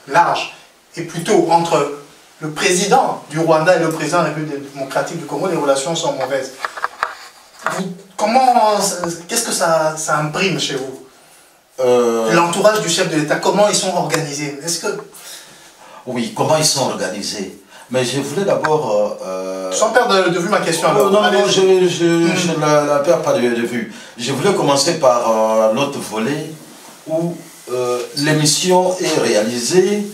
Speaker 1: large, et plutôt entre le président du Rwanda et le président de la République démocratique du Congo, les relations sont mauvaises. Qu'est-ce que ça imprime chez vous? L'entourage du chef de l'État, comment ils sont organisés? Est-ce que...
Speaker 3: Oui, comment ils sont organisés? Mais je voulais d'abord...
Speaker 1: Sans perdre de vue ma question alors.
Speaker 3: Non, je ne la perds pas de vue. Je voulais commencer par l'autre volet où l'émission est réalisée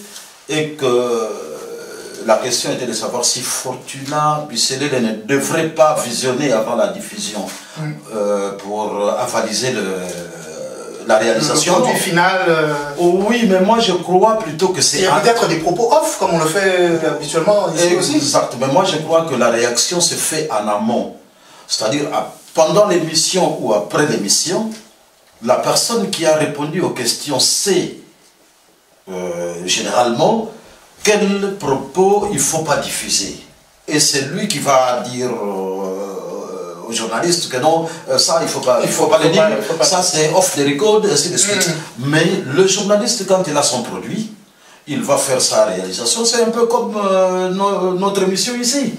Speaker 3: et que la question était de savoir si Fortuna Bisselele ne devrait pas visionner avant la diffusion pour avaliser la réalisation.
Speaker 1: Le produit final.
Speaker 3: Oui, mais moi je crois plutôt que c'est...
Speaker 1: Il y a peut-être des propos off, comme on le fait habituellement ici aussi.
Speaker 3: Exact, mais moi je crois que la réaction se fait en amont. C'est-à-dire pendant l'émission ou après l'émission, la personne qui a répondu aux questions sait généralement quels propos il ne faut pas diffuser. Et c'est lui qui va dire aux journalistes que non, ça il faut pas le dire, ça c'est off the record, ainsi de suite. Mais le journaliste, quand il a son produit, il va faire sa réalisation. C'est un peu comme notre émission ici.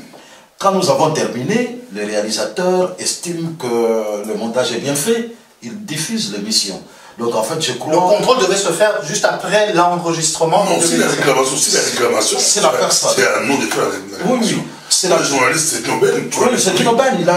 Speaker 3: Quand nous avons terminé, le réalisateur estime que le montage est bien fait, il diffuse l'émission. Donc en fait, je crois...
Speaker 1: Le contrôle devait se faire juste après l'enregistrement.
Speaker 2: Non, si la réclamation,
Speaker 3: c'est la personne.
Speaker 2: C'est un nom de faire la réclamation.
Speaker 3: Oui.
Speaker 2: C'est le journaliste, c'est une aubaine.
Speaker 3: Oui, c'est une aubaine, il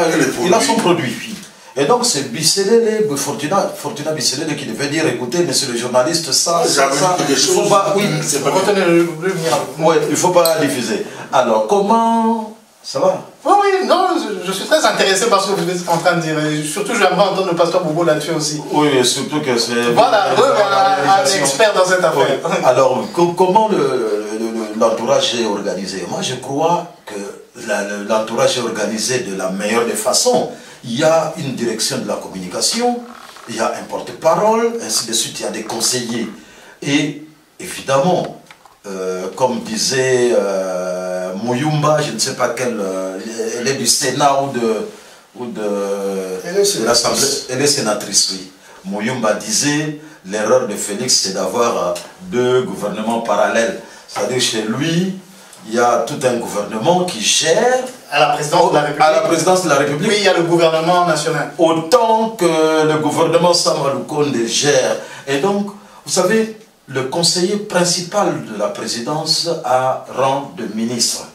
Speaker 3: a son produit. Et donc c'est Bisselele, Fortuna Bisselele qui devait dire, écoutez, monsieur le journaliste, ça, il faut pas... Oui, il ne faut pas diffuser. Alors, comment... Ça va?
Speaker 1: Oui, non, je suis très intéressé par ce que vous êtes en train de dire. Et surtout, j'aimerais entendre le pasteur Bobo là-dessus aussi.
Speaker 3: Oui, surtout que c'est...
Speaker 1: Voilà, un expert dans cette affaire.
Speaker 3: Oui. Alors, comment l'entourage est organisé? Moi, je crois que l'entourage est organisé de la meilleure des façons. Il y a une direction de la communication, il y a un porte-parole, ainsi de suite, il y a des conseillers. Et évidemment, comme disait Muyumba, je ne sais pas quelle, elle est du Sénat ou de l'Assemblée, elle est sénatrice, oui. Muyumba disait, l'erreur de Félix, c'est d'avoir deux gouvernements parallèles. C'est-à-dire chez lui, il y a tout un gouvernement qui gère
Speaker 1: à la présidence de la République.
Speaker 3: À la présidence de la République.
Speaker 1: Oui, il y a le gouvernement national.
Speaker 3: Autant que le gouvernement Samaloukonde gère. Et donc, vous savez, le conseiller principal de la présidence a rang de ministre.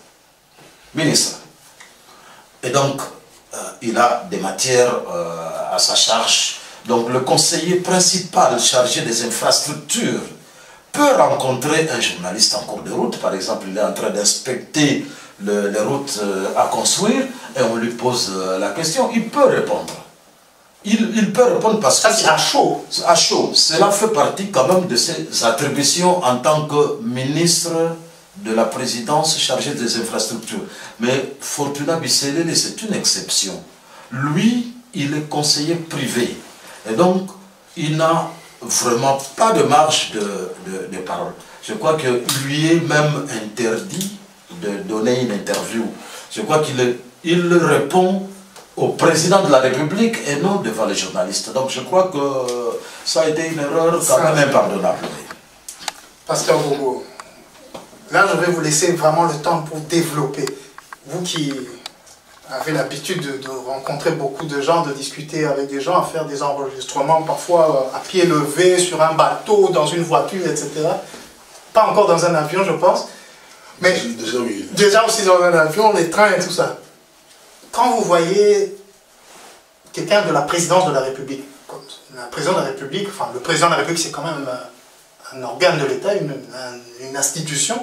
Speaker 3: Et donc, il a des matières à sa charge. Donc, le conseiller principal chargé des infrastructures peut rencontrer un journaliste en cours de route. Par exemple, il est en train d'inspecter les routes à construire et on lui pose la question. Il peut répondre. Il peut répondre parce que...
Speaker 1: Ça, c'est à chaud.
Speaker 3: À chaud. Cela fait partie quand même de ses attributions en tant que ministre de la présidence chargé des infrastructures. Mais Fortuna Bisselele, c'est une exception. Lui, il est conseiller privé. Et donc, il n'a vraiment pas de marge de parole. Je crois qu'il lui est même interdit de donner une interview. Je crois qu'il répond au président de la République et non devant les journalistes. Donc je crois que ça a été une erreur quand même impardonnable.
Speaker 1: Pasteur Bobo, là je vais vous laisser vraiment le temps pour développer. Vous qui avait l'habitude de rencontrer beaucoup de gens, de discuter avec des gens, à faire des enregistrements, parfois à pied levé, sur un bateau, dans une voiture, etc. Pas encore dans un avion, je pense. Mais
Speaker 2: déjà, oui.
Speaker 1: Déjà aussi dans un avion, les trains et tout ça. Quand vous voyez quelqu'un de la présidence de la République, la présidence de la République, enfin le président de la République c'est quand même un organe de l'État, une institution,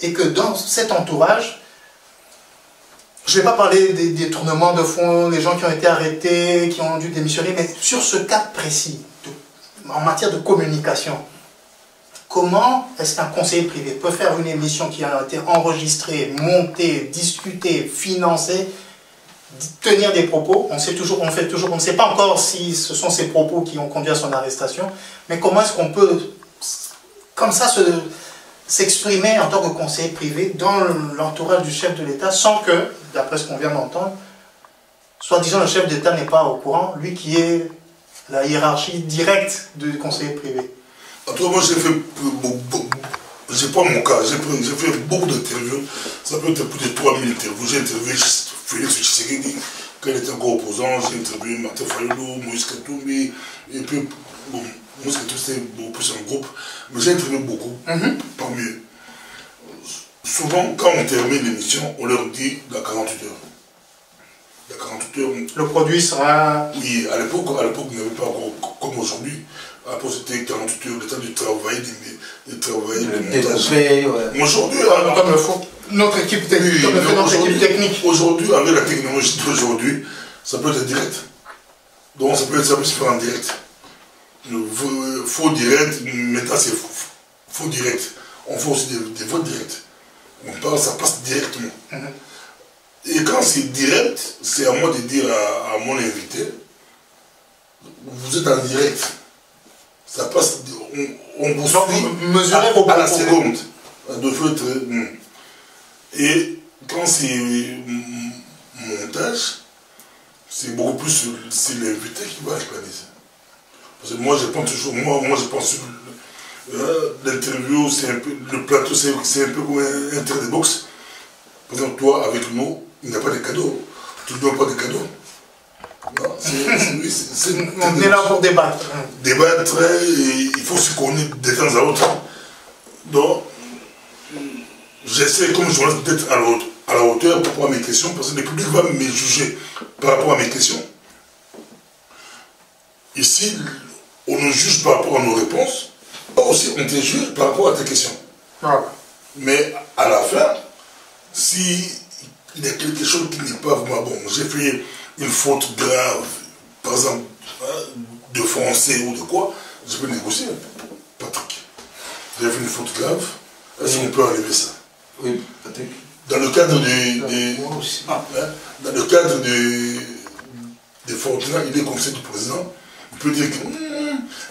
Speaker 1: et que dans cet entourage, je ne vais pas parler des détournements de fonds, des gens qui ont été arrêtés, qui ont dû démissionner, mais sur ce cas précis, en matière de communication, comment est-ce qu'un conseiller privé peut faire une émission qui a été enregistrée, montée, discutée, financée, tenir des propos? On ne sait pas encore si ce sont ces propos qui ont conduit à son arrestation, mais comment est-ce qu'on peut, comme ça, s'exprimer en tant que conseiller privé dans l'entourage du chef de l'État sans que, d'après ce qu'on vient d'entendre, soi-disant le chef d'État n'est pas au courant, lui qui est la hiérarchie directe du conseiller privé?
Speaker 2: En tout cas, moi j'ai fait j'ai pas mon cas, j'ai fait beaucoup d'interviews, ça peut être plus de 3000 interviews. J'ai interviewé Félix Tshisekedi quand il était encore opposant, j'ai interviewé Martin Fayulu, Moïse Katumbi, et puis bon, Moïse Katumbi c'était beaucoup plus un groupe, mais j'ai interviewé beaucoup, pas mieux. Souvent, quand on termine l'émission, on leur dit dans 48 heures. Dans 48 heures.
Speaker 1: Le produit sera...
Speaker 2: Oui, à l'époque, il n'y avait pas encore comme aujourd'hui. Après, c'était 48 heures, le temps de travailler, de montage.
Speaker 3: Ouais.
Speaker 2: Aujourd'hui,
Speaker 1: comme le faut notre équipe technique, comme le fait notre équipe technique.
Speaker 2: Aujourd'hui, avec la technologie d'aujourd'hui, ça peut être direct. Donc, ça peut se faire en direct. Faux direct, maintenant c'est faux direct. On fait aussi des faux directs. On parle, ça passe directement. Et quand c'est direct, c'est à moi de dire à mon invité, vous êtes en direct. Ça passe, on vous suit à la seconde. De fait, et quand c'est montage, c'est beaucoup plus c'est l'invité qui va réaliser. Parce que moi je pense toujours, moi je pense l'interview, c'est un peu, le plateau c'est un peu comme un terrain de boxe. Par exemple, toi avec nous, il n'y a pas de cadeau. Tu ne donnes pas de cadeau.
Speaker 1: On est là pour débattre.
Speaker 2: Débattre, il faut se connaître de temps à autre. Donc, j'essaie comme journaliste d'être à la hauteur par rapport à mes questions, parce que le public va me juger par rapport à mes questions. Ici, on nous juge par rapport à nos réponses, aussi on te juge par rapport à tes questions. Mais à la fin, si il y a quelque chose qui n'est pas vraiment bon, j'ai fait une faute grave, par exemple, de français ou de quoi, je peux négocier, Patrick. J'ai fait une faute grave, est-ce qu'on peut enlever ça?
Speaker 3: Oui, Patrick.
Speaker 2: Dans le cadre de Fortuna, il est conseiller du président, il peut dire que,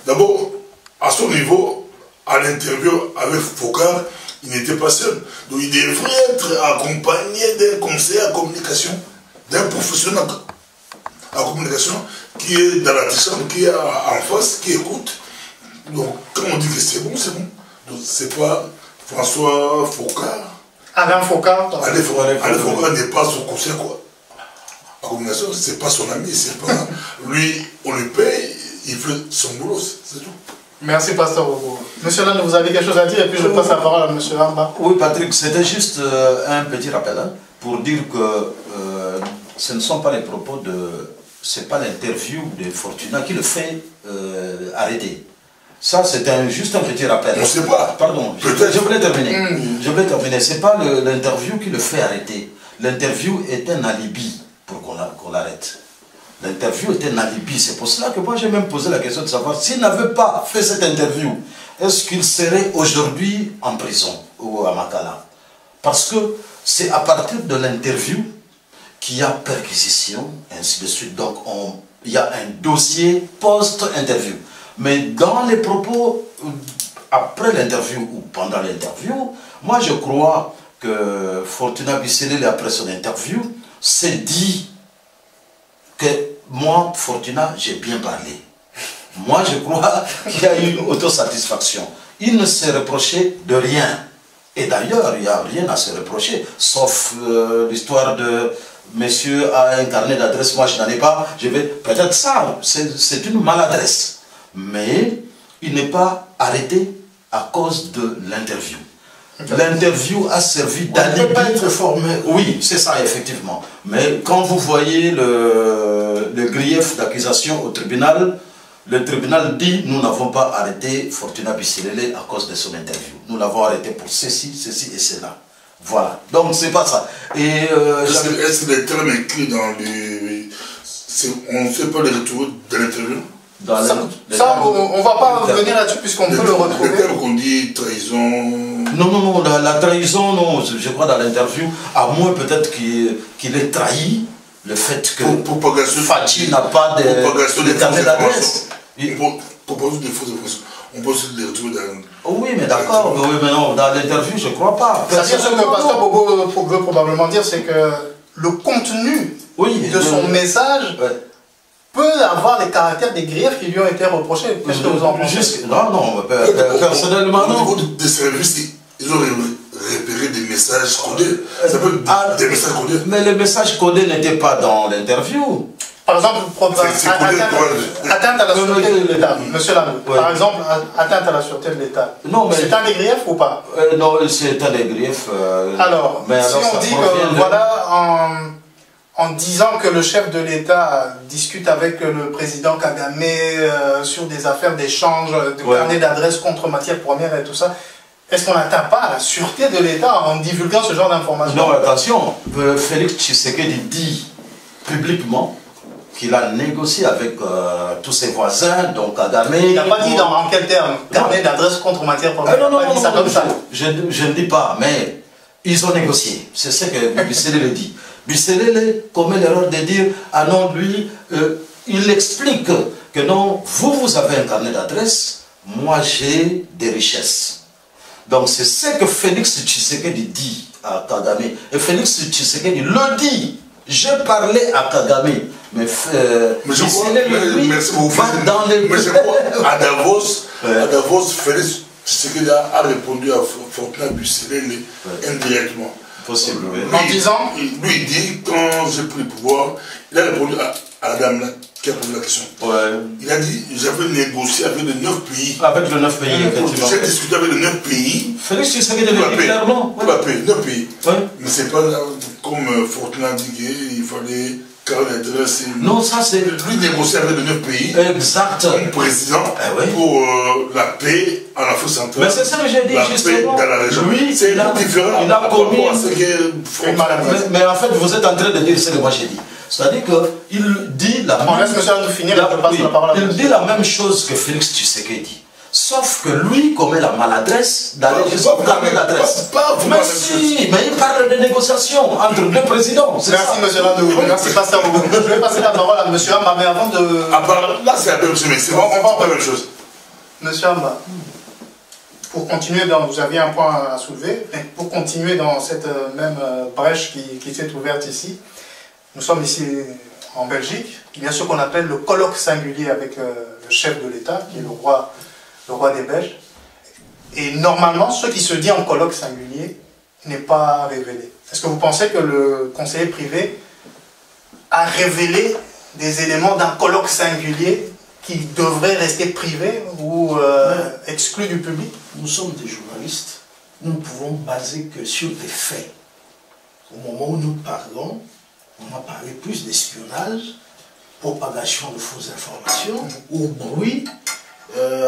Speaker 2: d'abord, à son niveau, à l'interview avec Focard, il n'était pas seul. Donc il devrait être accompagné d'un conseiller à communication, d'un professionnel à communication qui est dans la chambre, qui est en face, qui écoute. Donc quand on dit que c'est bon, c'est bon. Donc c'est pas François Focard.
Speaker 1: Alain Focard.
Speaker 2: Alain Focard n'est pas son conseiller quoi. À communication, c'est pas son ami, c'est pas. Lui, on le paye, il fait son boulot, c'est tout.
Speaker 1: Merci, Pasteur Bobo. Monsieur Land, vous avez quelque chose à dire et puis je passe la parole à Monsieur Amba.
Speaker 3: Oui, Patrick, c'était juste un petit rappel pour dire que ce ne sont pas les propos de... C'est pas l'interview de Fortuna qui le fait arrêter. Ça, c'est juste un petit rappel.
Speaker 2: On ne sait pas.
Speaker 3: Pardon, je voulais terminer. Je voulais terminer. Ce n'est pas l'interview qui le fait arrêter. L'interview est un alibi pour qu'on l'arrête. L'interview est un alibi. C'est pour cela que moi j'ai même posé la question de savoir s'il n'avait pas fait cette interview, est-ce qu'il serait aujourd'hui en prison ou à Makala? Parce que c'est à partir de l'interview qu'il y a perquisition, ainsi de suite. Donc il y a un dossier post-interview. Mais dans les propos après l'interview ou pendant l'interview, moi je crois que Fortuna Bisselil, après son interview, s'est dit que moi, Fortuna, j'ai bien parlé. Moi, je crois qu'il y a eu une autosatisfaction. Il ne s'est reproché de rien. Et d'ailleurs, il n'y a rien à se reprocher, sauf l'histoire monsieur a un carnet d'adresse, moi je n'en ai pas, je vais... Peut-être ça, c'est une maladresse. Mais il n'est pas arrêté à cause de l'interview. L'interview a servi d'alibi.
Speaker 4: On ne peut pas être formel.
Speaker 3: Oui, c'est ça, effectivement. Mais quand vous voyez le grief d'accusation au tribunal, le tribunal dit « Nous n'avons pas arrêté Fortuna Bissilele à cause de son interview. Nous l'avons arrêté pour ceci, ceci et cela. » Voilà. Donc, c'est pas ça.
Speaker 2: Est-ce que les termes écrits dans les... On ne sait pas les retrouver de l'interview?
Speaker 1: Ça, on ne va pas revenir là-dessus puisqu'on peut le retrouver.
Speaker 2: Le terme qu'on dit trahison...
Speaker 3: Non, la trahison, non, je crois dans l'interview, à moins peut-être qu'il ait trahi le fait que Fatih n'a pas de carnet d'adresse.
Speaker 2: Propose des fausses informations. On peut aussi les retrouver dans...
Speaker 3: Oui, mais d'accord, oui, mais non, dans l'interview, je ne crois pas.
Speaker 1: C'est-à-dire ce que le pasteur Bobo veut probablement dire, c'est que le contenu de son message peut avoir les caractères des griefs qui lui ont été reprochés. Qu'est-ce que vous en pensez?
Speaker 3: Non, personnellement, non.
Speaker 2: Au niveau des services, ils ont repéré des messages codés. Ça peut être des messages codés.
Speaker 3: Mais les messages codés n'étaient pas dans l'interview.
Speaker 1: Par exemple, atteinte à la sûreté de l'État, monsieur Lamou. Par exemple, atteinte à la sûreté de l'État. C'est un des griefs ou pas?
Speaker 3: Non, c'est un des griefs.
Speaker 1: Alors, si on dit que, voilà, en disant que le chef de l'État discute avec le président Kagame sur des affaires d'échange, de carnet d'adresse contre matière première et tout ça, est-ce qu'on n'atteint pas à la sûreté de l'État en divulguant ce genre d'informations?
Speaker 3: Non, attention, Félix Tshisekedi dit publiquement qu'il a négocié avec tous ses voisins, donc Kagame...
Speaker 1: Il n'a pas dit en quel terme? Carnet d'adresse contre matière première.
Speaker 3: Non, je ne dis pas, mais ils ont négocié. C'est ce que Bissilele dit. Bissilele commet l'erreur de dire, ah non, lui, il explique que non, vous avez un carnet d'adresse, moi j'ai des richesses. Donc c'est ce que Félix Tshisekedi dit à Kagame. Et Félix Tshisekedi le dit. Je parlais à Kagame, mais Bissilele,
Speaker 2: merci beaucoup.
Speaker 3: va dans les...
Speaker 2: Mais je crois, à Davos, Félix Tshisekedi a répondu à Fortuna Bissilele indirectement.
Speaker 3: Possible, oui.
Speaker 1: En disant...
Speaker 2: Lui, il dit, quand j'ai pris le pouvoir, il a répondu à la dame là, qui a posé la question. Il a dit, j'avais négocié avec les 9 pays.
Speaker 3: Avec les 9 pays, effectivement.
Speaker 2: J'ai discuté avec les 9 pays.
Speaker 3: Félix Tshisekedi le dit clairement.
Speaker 2: Tout va payer, 9 pays. Mais c'est pas comme Fortuna dit qu'il fallait carnet d'adresse.
Speaker 3: Non, ça c'est...
Speaker 2: Lui négocier avec les 9 pays.
Speaker 3: Exact.
Speaker 2: Comme président pour la paix en Afrique centrale.
Speaker 3: Mais c'est ça que j'ai dit justement.
Speaker 2: La paix dans la région.
Speaker 3: Lui,
Speaker 2: c'est différent.
Speaker 3: Il a commis...
Speaker 2: Mais
Speaker 3: en fait, vous êtes en train de dire ce que moi j'ai dit. C'est-à-dire qu'il dit la même...
Speaker 1: On laisse monsieur Andou finir, je passe la parole à
Speaker 3: il dit la même chose que Félix Tshisekedi. Sauf que lui commet la maladresse d'aller jusqu'au carnet d'adresse. Mais si, mais il parle de négociations entre deux présidents.
Speaker 1: Merci monsieur Landou, merci pasteur Boubou. Je vais passer la parole à monsieur Amba, mais avant de...
Speaker 2: Là c'est la même chose, mais c'est vraiment pas la même chose.
Speaker 1: Monsieur Amba, pour continuer dans... Vous aviez un point à soulever, mais pour continuer dans cette même brèche qui s'est ouverte ici, nous sommes ici en Belgique, il y a ce qu'on appelle le colloque singulier avec le chef de l'État, qui est le roi des Belges. Et normalement, ce qui se dit en colloque singulier n'est pas révélé. Est-ce que vous pensez que le conseiller privé a révélé des éléments d'un colloque singulier qui devraient rester privés ou exclus du public?
Speaker 4: Nous sommes des journalistes. Nous ne pouvons baser que sur des faits. Au moment où nous parlons, on a parlé plus d'espionnage, propagation de fausses informations, ou bruit,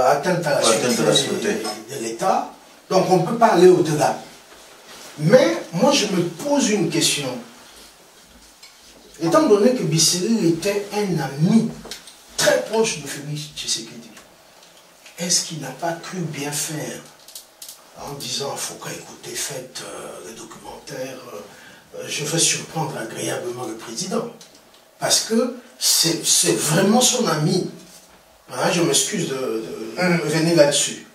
Speaker 4: atteinte à la sûreté de l'État. Donc on peut parler au-delà. Mais moi je me pose une question. Étant donné que Bissilele était un ami très proche de Félix Tshisekedi, est-ce qu'il n'a pas cru bien faire en disant il faut qu'écoutez, faites le documentaire, je vais surprendre agréablement le président. Parce que c'est vraiment son ami. Hein, je m'excuse de venir là-dessus.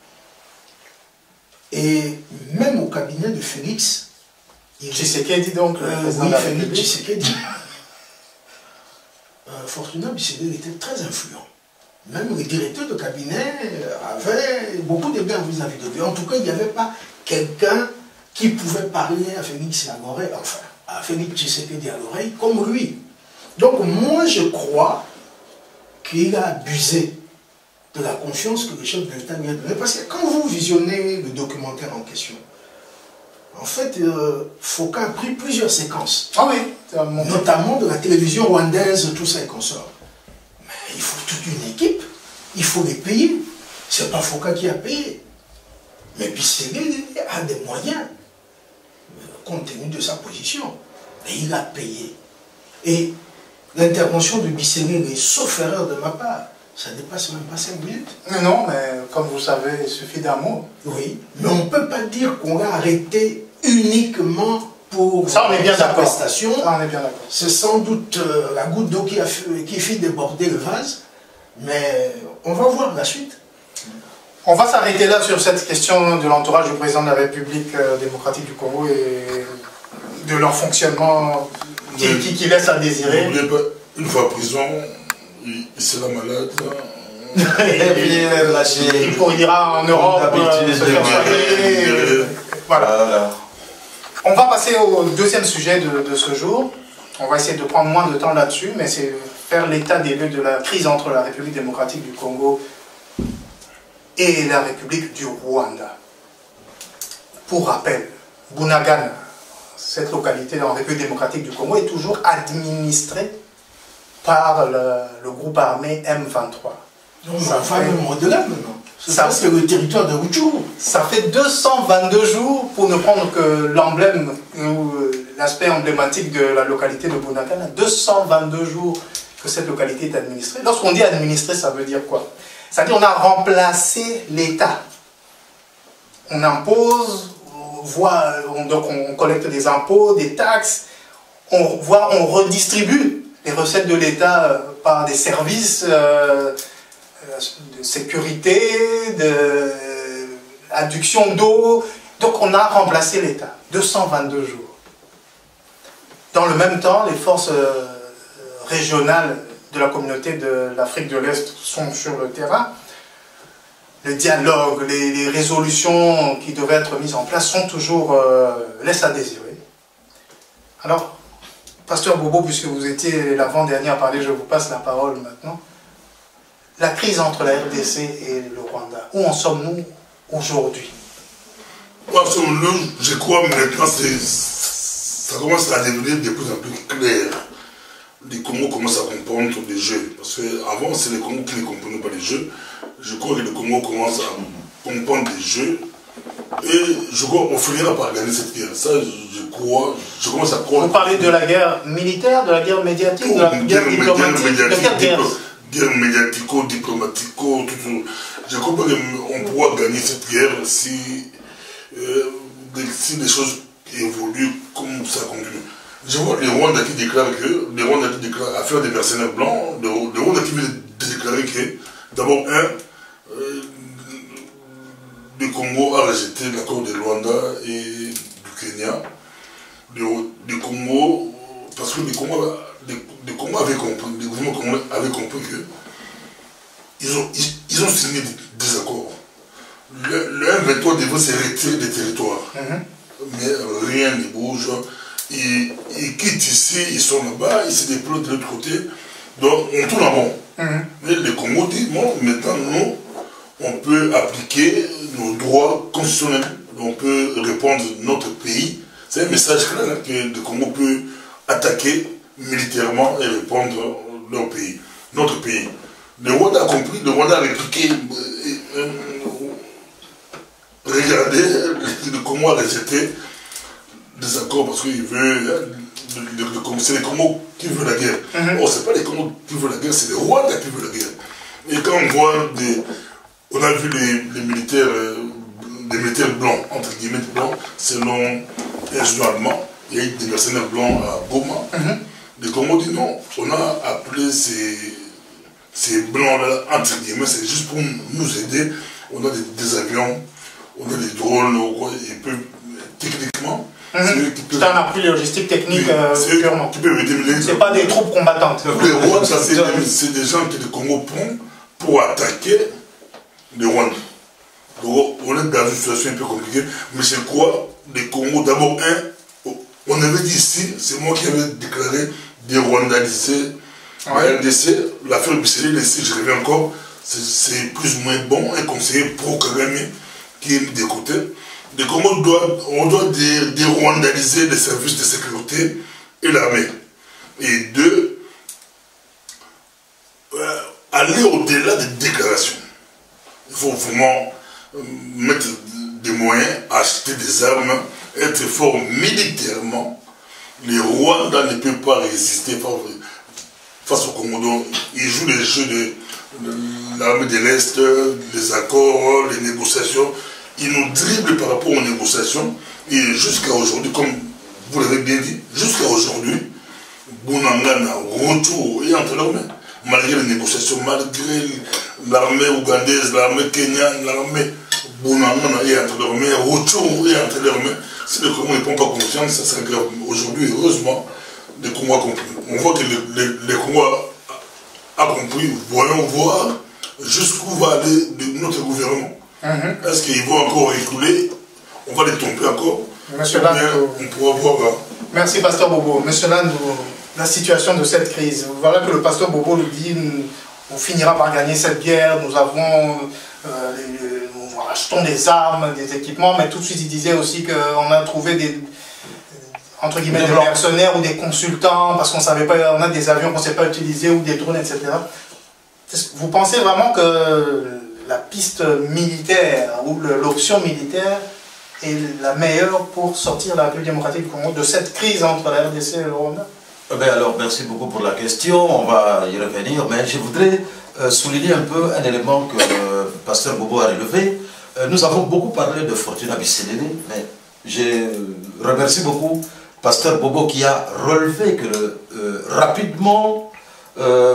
Speaker 4: Et même au cabinet de Félix,
Speaker 1: Tshisekedi donc,
Speaker 4: oui, Félix Tshisekedi. Fortuna Bissilele était très influent. Même le directeur de cabinet avait beaucoup de biens vis-à-vis de lui. En tout cas, il n'y avait pas quelqu'un qui pouvait parler à Félix Lagoré, enfin, à Félix Tshisekedi à l'oreille comme lui. Donc moi je crois qu'il a abusé de la confiance que le chef de l'État lui a donnée. Parce que quand vous visionnez le documentaire en question, en fait, Foucault a pris plusieurs séquences.
Speaker 1: Ah oui,
Speaker 4: notamment de la télévision rwandaise, tout ça et consorts. Mais il faut toute une équipe, il faut les payer. C'est pas Foucault qui a payé. Mais Bisséré a des moyens, compte tenu de sa position. Mais il a payé. Et l'intervention de Bisséré, sauf erreur de ma part, ça ne dépasse même pas 5 minutes.
Speaker 1: Non, mais comme vous savez, il suffit d'un mot.
Speaker 4: Oui, mais on ne peut pas dire qu'on l'a arrêté uniquement pour
Speaker 1: ça, on est bien
Speaker 4: sa
Speaker 1: d'accord.
Speaker 4: prestation.
Speaker 1: Ça, on est bien d'accord.
Speaker 4: C'est sans doute la goutte d'eau qui fit déborder le vase, mais on va voir la suite.
Speaker 1: On va s'arrêter là sur cette question de l'entourage du président de la République démocratique du Congo et de leur fonctionnement qui laisse à désirer.
Speaker 2: N'oubliez pas, une fois en prison, il sera malade.
Speaker 3: Et puis il est lâché.
Speaker 1: Il ira en Europe se faire soigner. Voilà. On va passer au deuxième sujet de ce jour. On va essayer de prendre moins de temps là-dessus, mais c'est faire l'état des lieux de la crise entre la République démocratique du Congo et la République du Rwanda. Pour rappel, Bunagana, cette localité en République démocratique du Congo, est toujours administrée par le groupe armé M23.
Speaker 4: Non, ça va même au-delà maintenant. Ça, c'est le territoire de Rutshuru.
Speaker 1: Ça fait 222 jours, pour ne prendre que l'emblème ou l'aspect emblématique de la localité de Bunagana, 222 jours que cette localité est administrée. Lorsqu'on dit administrée, ça veut dire quoi? C'est-à-dire qu'on a remplacé l'État. On impose, donc on collecte des impôts, des taxes, on redistribue les recettes de l'État par des services de sécurité, d'adduction d'eau. Donc on a remplacé l'État. 222 jours. Dans le même temps, les forces régionales de la communauté de l'Afrique de l'Est sont sur le terrain. Le dialogue, les résolutions qui devaient être mises en place sont toujours laissent à désirer. Alors, Pasteur Bobo, puisque vous étiez l'avant-dernier à parler, je vous passe la parole maintenant. La crise entre la RDC et le Rwanda, où en sommes-nous aujourd'hui?
Speaker 2: Je crois maintenant ça commence à devenir de plus en plus clair. Les Congos commencent à comprendre des jeux. Parce qu'avant, c'est les Congos qui ne comprenaient pas les jeux. Je crois que les Congos commencent à comprendre des jeux. Et je crois qu'on finira par gagner cette guerre. Ça, je commence à croire.
Speaker 1: Vous parlez de la guerre militaire, de la guerre médiatique, de la guerre diplomatique, de quelle guerre?
Speaker 2: Guerre médiatico-diplomatico, tout. Je crois qu'on pourra gagner cette guerre si les choses évoluent comme ça continue. Je vois les Rwandais qui déclarent affaire des mercenaires blancs, les Rwandais qui veulent déclarer que, d'abord, le Congo a rejeté l'accord de Rwanda et du Kenya. Le Congo, parce que le Congo avait compris, le gouvernement congolais avait compris que ils ont signé des accords. Le M23 devait se retirer des territoires. Mais rien ne bouge. Ils quittent ici, ils sont là-bas, ils se déploient de l'autre côté. Donc on tourne en rond. Mais le Congo dit, bon, maintenant nous, on peut appliquer nos droits constitutionnels. On peut répondre notre pays. C'est un message clair que le Congo peut attaquer militairement et répondre leur pays, notre pays. Le Rwanda a compris, le Rwanda a répliqué. Regardez, le Congo a rejeté des accords parce qu'il veut. C'est les Congos qui veulent la guerre. Or, ce n'est pas les Congos qui veulent la guerre, c'est les Rwandais qui veulent la guerre. Et quand on voit on a vu les militaires blancs, entre guillemets blancs, selon un journal allemand, il y a eu des mercenaires blancs à Goma. Les Congos disent non, on a appelé ces blancs-là, entre guillemets, c'est juste pour nous aider. On a des avions, on a des drones, et peuvent, techniquement,
Speaker 1: c'est un appui logistique technique purement.
Speaker 2: C'est
Speaker 1: pas des troupes combattantes.
Speaker 2: Les Rwandais, c'est des gens que le Congo prend pour attaquer les Rwandais. Donc on est dans une situation un peu compliquée, mais je crois que le Congo, d'abord, On avait dit ici, c'est moi qui avais déclaré des rwandaliser la RDC, l'affaire Bisseli, ici, je reviens encore, c'est plus ou moins bon, un conseiller pro-Kagame qui est mis de côté. De comment on doit dérwandaliser les services de sécurité et l'armée. Et deux, aller au-delà des déclarations. Il faut vraiment mettre des moyens, acheter des armes, être fort militairement. Les Rwandais ne peuvent pas résister face aux Commandos. Ils jouent les jeux de l'armée de l'Est, les accords, les négociations. Ils nous dribblent par rapport aux négociations. Et jusqu'à aujourd'hui, comme vous l'avez bien dit, jusqu'à aujourd'hui, Bunangana, retour est entre leurs mains. Malgré les négociations, malgré l'armée ougandaise, l'armée kenyane, l'armée Bunangana est entre leurs mains, retour est entre leurs mains. Si les Congolais ne prennent pas confiance, ça serait grave. Aujourd'hui, heureusement, les Congolais ont compris. On voit que les Congolais ont compris. Voyons voir jusqu'où va aller notre gouvernement. Est-ce qu'ils vont encore reculer? On va les tromper encore.
Speaker 1: Monsieur Land,
Speaker 2: on pourra voir.
Speaker 1: Merci, Pasteur Bobo. Monsieur Land, la situation de cette crise. Voilà que le Pasteur Bobo nous dit on finira par gagner cette guerre. Nous avons, nous achetons des armes, des équipements, mais tout de suite il disait aussi qu'on a trouvé des entre guillemets des mercenaires ou des consultants parce qu'on savait pas, on a des avions qu'on ne sait pas utiliser ou des drones, etc. Vous pensez vraiment que la piste militaire ou l'option militaire est la meilleure pour sortir la République démocratique du Congo de cette crise entre la RDC et le Rwanda?
Speaker 3: Alors, merci beaucoup pour la question, on va y revenir, mais je voudrais souligner un peu un élément que le pasteur Bobo a relevé. Nous avons beaucoup parlé de Fortuna Bisselele, mais je remercie beaucoup pasteur Bobo qui a relevé que rapidement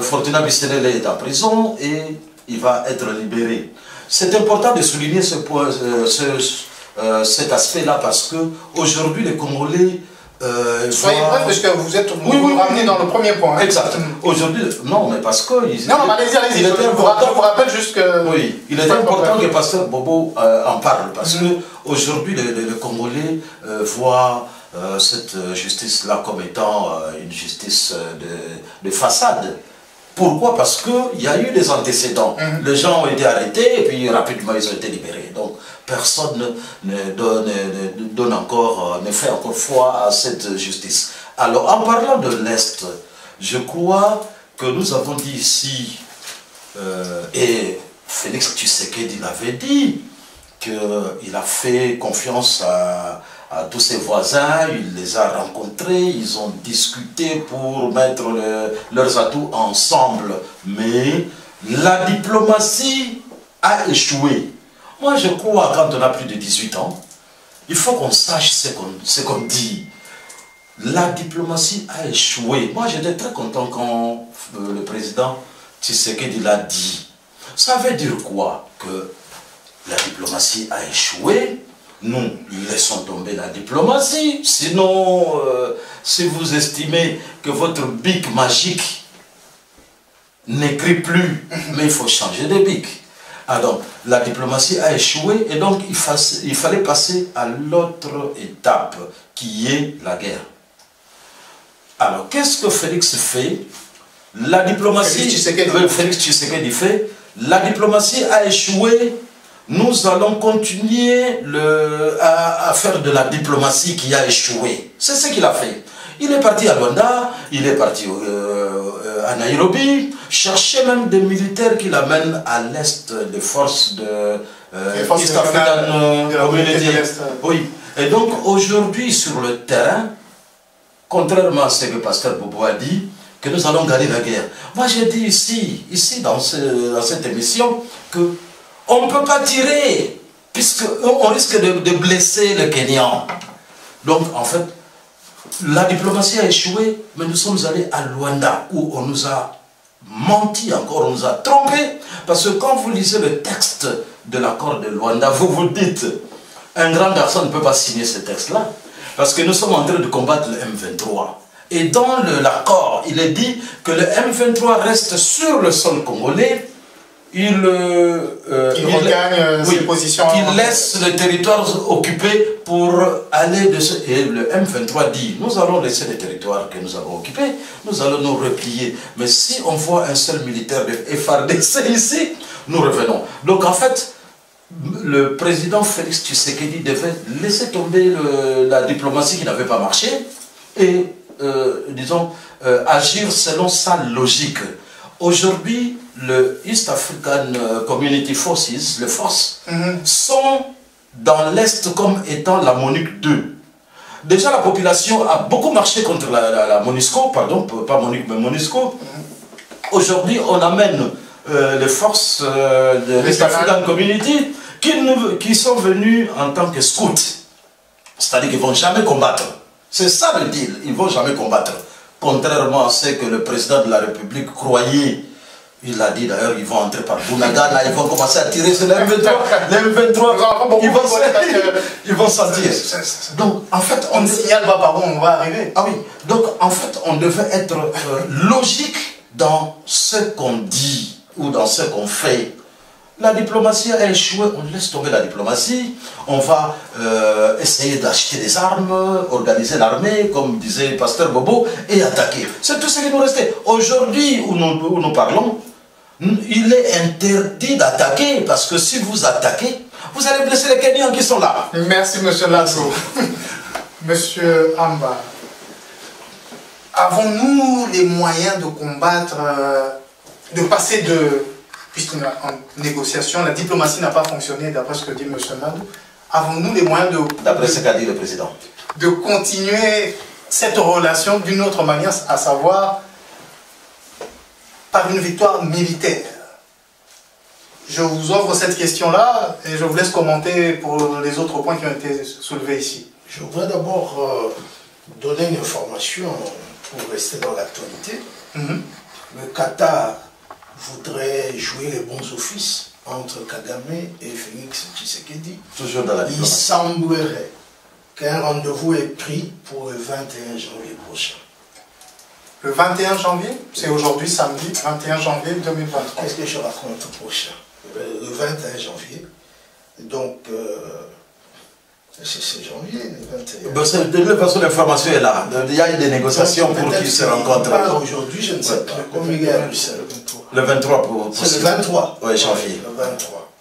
Speaker 3: Fortuna Bisselele est en prison et il va être libéré. C'est important de souligner ce point, cet aspect-là parce que aujourd'hui les Congolais
Speaker 1: soyez bref parce que vous êtes vous ramenez dans le premier point. Hein.
Speaker 3: Exact. Aujourd'hui, non, mais parce que
Speaker 1: non, allez-y, je vous rappelle juste que
Speaker 3: oui, il est important que pasteur Bobo en parle parce que aujourd'hui les Congolais voient cette justice-là comme étant une justice de façade. Pourquoi? Parce qu'il y a eu des antécédents. Les gens ont été arrêtés et puis rapidement ils ont été libérés. Donc personne ne fait encore foi à cette justice. Alors en parlant de l'Est, je crois que nous avons dit ici, et Félix Tshisekedi l'avait dit, qu'il a fait confiance à tous ses voisins, il les a rencontrés, ils ont discuté pour mettre leurs atouts ensemble. Mais la diplomatie a échoué. Moi je crois quand on a plus de 18 ans, il faut qu'on sache ce qu'on dit. La diplomatie a échoué. Moi j'étais très content quand le président Tshisekedi l'a dit. Ça veut dire quoi? Que la diplomatie a échoué. Nous laissons tomber la diplomatie. Sinon, si vous estimez que votre bic magique n'écrit plus, mais il faut changer de bic. Alors, la diplomatie a échoué et donc il fallait passer à l'autre étape qui est la guerre. Alors, qu'est-ce que Félix fait? La diplomatie, Félix Tshisekedi fait, la diplomatie a échoué. Nous allons continuer à faire de la diplomatie qui a échoué. C'est ce qu'il a fait. Il est parti à Luanda, il est parti à Nairobi, chercher même des militaires qui l'amènent à l'est des forces de East African Community. Oui. Et donc aujourd'hui sur le terrain, contrairement à ce que Pasteur Bobo a dit, que nous allons gagner la guerre. Moi j'ai dit ici dans cette émission que on ne peut pas tirer, puisqu'on risque de blesser le Kenyan. Donc, en fait, la diplomatie a échoué, mais nous sommes allés à Luanda, où on nous a menti encore, on nous a trompés. Parce que quand vous lisez le texte de l'accord de Luanda, vous vous dites, un grand garçon ne peut pas signer ce texte-là, parce que nous sommes en train de combattre le M23. Et dans l'accord, il est dit que le M23 reste sur le sol congolais, il
Speaker 1: regagne ses positions.
Speaker 3: Il laisse le territoire occupé pour aller de ce... Et le M23 dit, nous allons laisser les territoires que nous avons occupés, nous allons nous replier. Mais si on voit un seul militaire de FARDC ici, nous revenons. Donc en fait, le président Félix Tshisekedi devait laisser tomber la diplomatie qui n'avait pas marché et, disons, agir selon sa logique. Aujourd'hui, le East African Community Forces, les forces, sont dans l'Est comme étant la MONUC 2. Déjà, la population a beaucoup marché contre la MONUSCO, pardon, pas MONUC, mais MONUSCO. Aujourd'hui, on amène les forces de l'East African Community qui sont venus en tant que scouts. C'est-à-dire qu'ils ne vont jamais combattre. C'est ça le deal, ils ne vont jamais combattre. Contrairement à ce que le président de la République croyait, il l'a dit d'ailleurs, ils vont entrer par Bunagana, ils vont commencer à tirer sur les M23. Les M23, ils vont sortir. Donc, en fait,
Speaker 1: on ne signale pas par où on va arriver.
Speaker 3: Ah oui, donc en fait, on devait être logique dans ce qu'on dit ou dans ce qu'on fait. La diplomatie a échoué, on laisse tomber la diplomatie, on va essayer d'acheter des armes, organiser l'armée, comme disait Pasteur Bobo, et attaquer. C'est tout ce qui nous restait. Aujourd'hui, où nous parlons, il est interdit d'attaquer, parce que si vous attaquez, vous allez blesser les Kenyans qui sont là.
Speaker 1: Merci, monsieur Lasso. Monsieur Amba, avons-nous les moyens de combattre, de passer de... Puisqu'on est en négociation, la diplomatie n'a pas fonctionné, d'après ce que dit M. Nadou, avons-nous les moyens de...
Speaker 3: D'après ce qu'a dit le président.
Speaker 1: De continuer cette relation d'une autre manière, à savoir par une victoire militaire. Je vous offre cette question-là et je vous laisse commenter pour les autres points qui ont été soulevés ici.
Speaker 4: Je voudrais d'abord donner une information pour rester dans l'actualité. Le Qatar voudrait jouer les bons offices entre Kagame et Félix Tshisekedi.
Speaker 3: Toujours dans la diplomatie.
Speaker 4: Il semblerait qu'un rendez-vous est pris pour le 21 janvier prochain.
Speaker 1: Le 21 janvier, c'est aujourd'hui samedi, 21 janvier 2023.
Speaker 4: Qu'est-ce que je raconte prochain? Le 21 janvier. Donc, c'est janvier, le 21.
Speaker 3: De toute façon, l'information est là. Il y a eu des négociations pour qu'ils se rencontrent.
Speaker 4: Aujourd'hui, je ne sais pas. Comme il est à Bruxelles.
Speaker 3: Le 23 pour...
Speaker 4: C'est le 23.
Speaker 3: Oui, janvier.
Speaker 4: Le 23.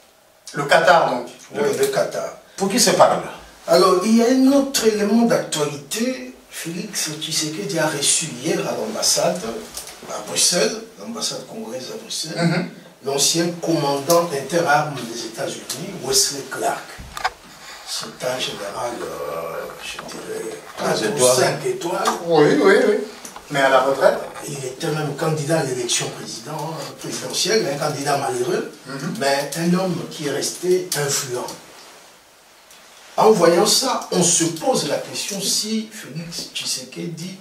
Speaker 1: Le Qatar, donc.
Speaker 4: Oui, le Qatar.
Speaker 3: Pour qui se parle?
Speaker 4: Alors, il y a un autre élément d'actualité. Félix Tshisekedi a reçu hier à l'ambassade à Bruxelles, l'ambassade congolaise à Bruxelles, l'ancien commandant interarmes des États-Unis, Wesley Clark. C'est un général, je dirais, 5 étoiles.
Speaker 1: Oui, oui, oui. Mais à la retraite.
Speaker 4: Il était même candidat à l'élection présidentielle, un candidat malheureux, mais un homme qui est resté influent. En voyant ça, on se pose la question si Félix Tshisekedi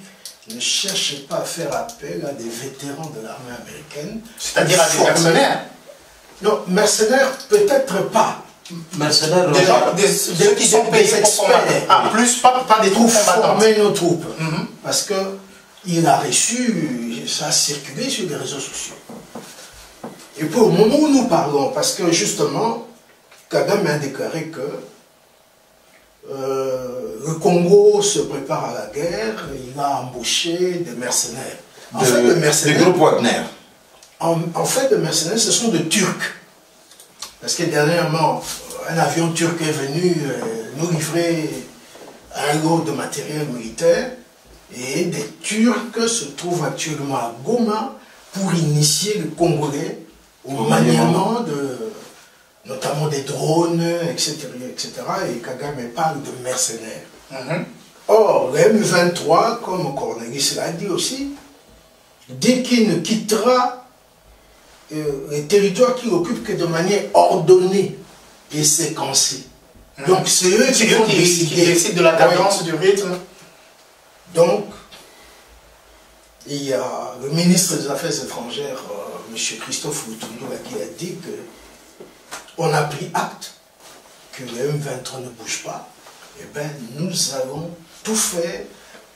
Speaker 4: ne cherche pas à faire appel à des vétérans de l'armée américaine.
Speaker 1: C'est-à-dire à des mercenaires.
Speaker 4: Non, mercenaires, peut-être pas.
Speaker 3: Mercenaires,
Speaker 1: ceux qui sont payés pour combattre. Ah, plus, pas des troupes combattantes.
Speaker 4: Former nos troupes. Parce qu'il a reçu, ça a circulé sur les réseaux sociaux. Et puis au moment où nous parlons, parce que justement, Kagame a déclaré que le Congo se prépare à la guerre, il a embauché des mercenaires. En fait, les mercenaires,
Speaker 3: des groupes Wagner.
Speaker 4: En fait, les mercenaires, ce sont des Turcs. Parce que dernièrement, un avion turc est venu nous livrer un lot de matériel militaire et des Turcs se trouvent actuellement à Goma pour initier les Congolais au maniement notamment des drones, etc., etc. Et Kagame parle de mercenaires. Or, le M23, comme Cornelis l'a dit aussi, dès qu'il ne quittera les territoires qu'il occupe que de manière ordonnée et séquencée. Donc, c'est eux qui vont
Speaker 1: décident de la cadence, du rythme.
Speaker 4: Donc, il y a le ministre des Affaires étrangères, M. Christophe Lutumba, qui a dit que on a pris acte que le M23 ne bouge pas. Eh bien, nous allons tout faire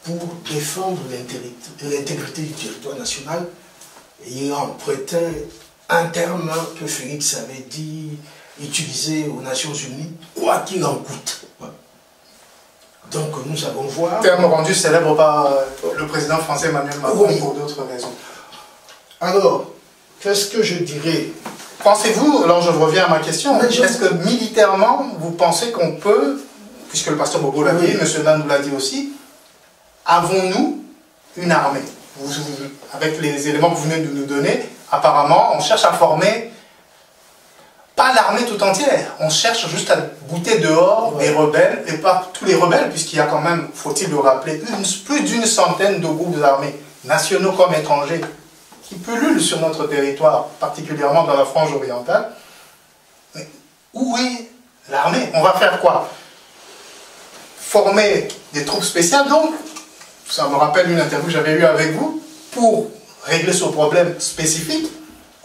Speaker 4: pour défendre l'intégrité du territoire national. Et il a emprunté un terme que Félix avait dit, utilisé aux Nations Unies, quoi qu'il en coûte. Donc nous allons voir...
Speaker 1: Terme rendu célèbre par le président français Emmanuel Macron pour d'autres raisons.
Speaker 4: Alors, qu'est-ce que je dirais?
Speaker 1: Pensez-vous, alors je reviens à ma question, est-ce que militairement, vous pensez qu'on peut, puisque le pasteur Bobo l'a dit, M. Nandou l'a dit aussi, avons-nous une armée? Avec les éléments que vous venez de nous donner, apparemment, on cherche à former, pas l'armée tout entière, on cherche juste à bouter dehors des rebelles, et pas tous les rebelles, puisqu'il y a quand même, faut-il le rappeler, plus d'une centaine de groupes armés, nationaux comme étrangers, qui pullulent sur notre territoire, particulièrement dans la frange orientale. Mais où est l'armée? On va faire quoi? Former des troupes spéciales, donc, ça me rappelle une interview que j'avais eue avec vous, pour régler ce problème spécifique,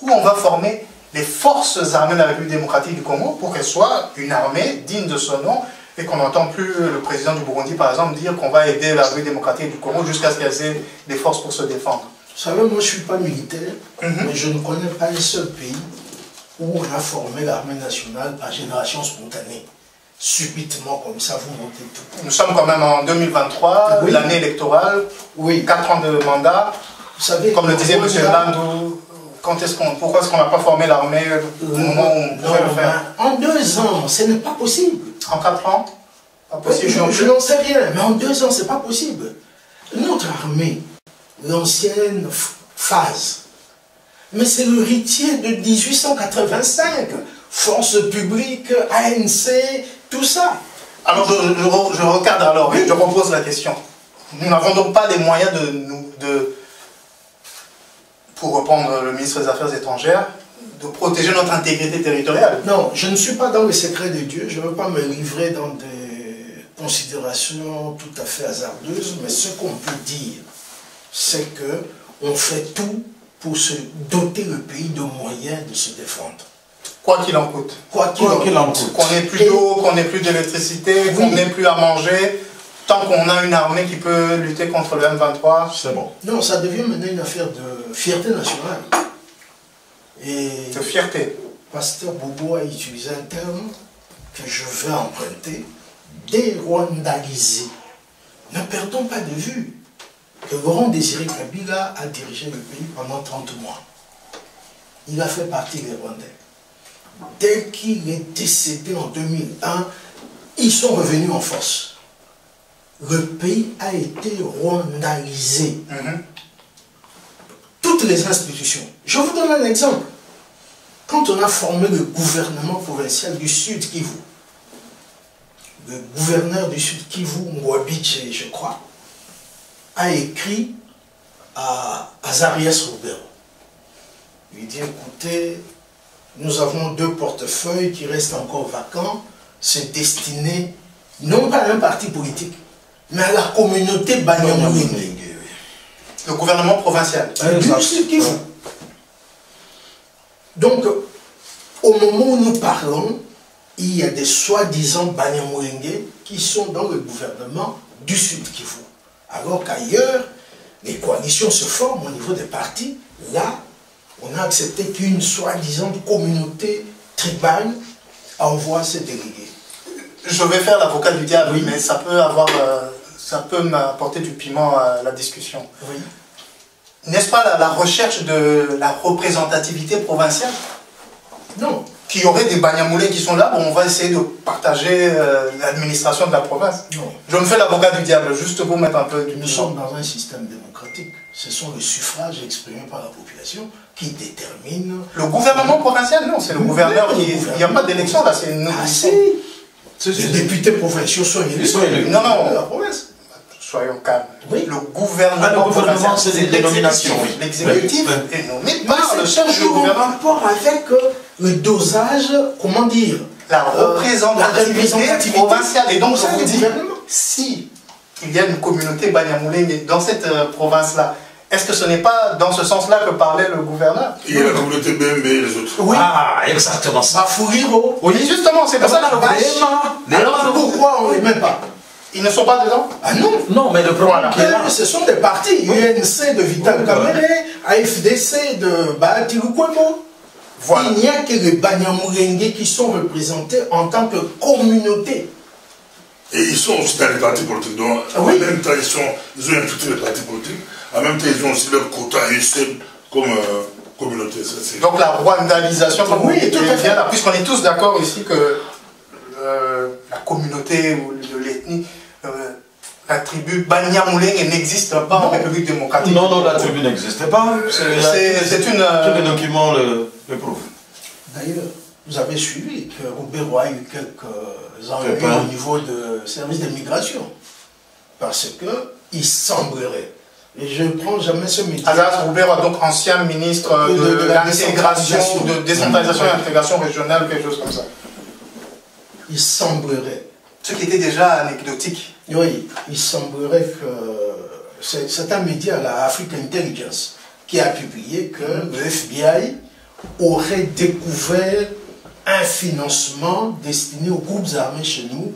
Speaker 1: où on va former les forces armées de la République démocratique du Congo pour qu'elles soient une armée digne de son nom et qu'on n'entend plus le président du Burundi, par exemple, dire qu'on va aider la République démocratique du Congo jusqu'à ce qu'elles aient des forces pour se défendre.
Speaker 4: Vous savez, moi je ne suis pas militaire, mais je ne connais pas un seul pays où on a formé l'armée nationale par génération spontanée. Subitement, comme ça, vous montez tout.
Speaker 1: Nous sommes quand même en 2023, l'année électorale, 4 ans de mandat.
Speaker 4: Vous savez,
Speaker 1: comme le disait M. Nandou, pourquoi est-ce qu'on n'a pas formé l'armée au moment où on pouvait le faire?
Speaker 4: En 2 ans, ce n'est pas possible.
Speaker 1: En 4 ans? Pas possible.
Speaker 4: Je n'en sais rien, mais en 2 ans, ce n'est pas possible. Notre armée, l'ancienne phase, mais c'est l'héritier de 1885, force publique, ANC, tout ça.
Speaker 1: Alors je regarde alors, je repose la question. Nous n'avons donc pas les moyens pour reprendre le ministre des Affaires étrangères, de protéger notre intégrité territoriale.
Speaker 4: Non, je ne suis pas dans le secret de Dieu, je ne veux pas me livrer dans des considérations tout à fait hasardeuses, mais ce qu'on peut dire, c'est qu'on fait tout pour se doter le pays de moyens de se défendre.
Speaker 1: Quoi qu'il en coûte.
Speaker 4: Quoi qu'il en coûte.
Speaker 1: Qu'on n'ait plus d'eau, qu'on n'ait plus d'électricité, qu'on n'ait plus à manger, tant qu'on a une armée qui peut lutter contre le M23, c'est bon.
Speaker 4: Non, ça devient maintenant une affaire de fierté nationale. Et
Speaker 1: de fierté.
Speaker 4: Pasteur Bobo a utilisé un terme que je vais emprunter, dérwandaliser. Ne perdons pas de vue que Laurent Désiré Kabila a dirigé le pays pendant 30 mois. Il a fait partie des Rwandais. Dès qu'il est décédé en 2001, ils sont revenus en force. Le pays a été rwandalisé. Toutes les institutions. Je vous donne un exemple. Quand on a formé le gouvernement provincial du Sud Kivu, le gouverneur du Sud Kivu, Mwabiche, je crois, a écrit à Azarias Roubero. Il dit, écoutez, nous avons 2 portefeuilles qui restent encore vacants, c'est destiné non pas à un parti politique, mais à la communauté Banyamulenge.
Speaker 1: Le gouvernement provincial.
Speaker 4: Du Sud Kivu. Donc, au moment où nous parlons, il y a des soi-disant Banyamulenge qui sont dans le gouvernement du Sud Kivu. Alors qu'ailleurs, les coalitions se forment au niveau des partis. Là, on a accepté qu'une soi-disant communauté tribale envoie ses délégués.
Speaker 1: Je vais faire l'avocat du diable, mais ça peut m'apporter du piment à la discussion.
Speaker 4: Oui.
Speaker 1: N'est-ce pas la recherche de la représentativité provinciale?
Speaker 4: Non.
Speaker 1: Qu'il y aurait des Banyamulenge qui sont là, bon, on va essayer de partager l'administration de la province.
Speaker 4: Non.
Speaker 1: Je me fais l'avocat du diable, juste pour mettre un peu du piment.
Speaker 4: Nous sommes dans un système démocratique. Ce sont les suffrages exprimés par la population qui déterminent...
Speaker 1: Le gouvernement provincial, non, c'est le gouverneur qui... Il n'y a pas d'élection là, c'est une...
Speaker 4: Ah si. Les députés provinciaux sont élus.
Speaker 1: Non, non,
Speaker 4: la province.
Speaker 1: Soyons calmes.
Speaker 4: Oui.
Speaker 1: Le gouvernement provincial,
Speaker 3: c'est des nominations.
Speaker 1: L'exécutif est nommé par le chef du
Speaker 4: toujours en
Speaker 1: gouvernement.
Speaker 4: rapport avec le dosage, comment dire,
Speaker 1: la représentativité provinciale. Et donc, je vous dis,
Speaker 4: gouvernement.
Speaker 1: si il y a une communauté Banyamulenge dans cette province-là, est-ce que ce n'est pas dans ce sens-là que parlait le gouverneur?
Speaker 2: Il y a la communauté BMB et les autres.
Speaker 4: Oui.
Speaker 3: Ah, exactement ça.
Speaker 4: Bafouiro.
Speaker 1: Oui, justement, c'est pour ça que
Speaker 4: Alors pourquoi on ne les met pas?
Speaker 1: Ils ne sont pas dedans?
Speaker 4: Ah non.
Speaker 3: Non, mais le problème qui est là,
Speaker 4: Ce sont des partis. UNC de Vital Kamere, AFDC de Bahati Lukwebo.
Speaker 1: Voilà.
Speaker 4: Il n'y a que les Banyamulenge qui sont représentés en tant que communauté.
Speaker 2: Et ils sont aussi dans les partis politiques. Donc, en même temps, ils ont infiltré les partis politiques. En même temps, ils ont aussi leur quota à eux seuls comme communauté.
Speaker 1: Donc la rwandalisation, comme
Speaker 4: oui, tout à fait.
Speaker 1: Puisqu'on est tous d'accord ici que la communauté ou de l'ethnie, la tribu Banyamulenge n'existe pas en République démocratique.
Speaker 3: Non, la tribu n'existe pas.
Speaker 1: C'est une...
Speaker 3: Tous les documents le prouvent.
Speaker 4: D'ailleurs, vous avez suivi que Roubero a eu quelques ennuis au niveau du service de migration. Parce qu'il semblerait, et je ne prends jamais ce métier.
Speaker 1: Azaz Roubero, donc ancien ministre de l'intégration, de décentralisation et intégration régionale, quelque chose comme ça.
Speaker 4: Il semblerait.
Speaker 1: Ce qui était déjà anecdotique.
Speaker 4: Oui, il semblerait que c'est un média, la African Intelligence, qui a publié que le FBI aurait découvert un financement destiné aux groupes armés chez nous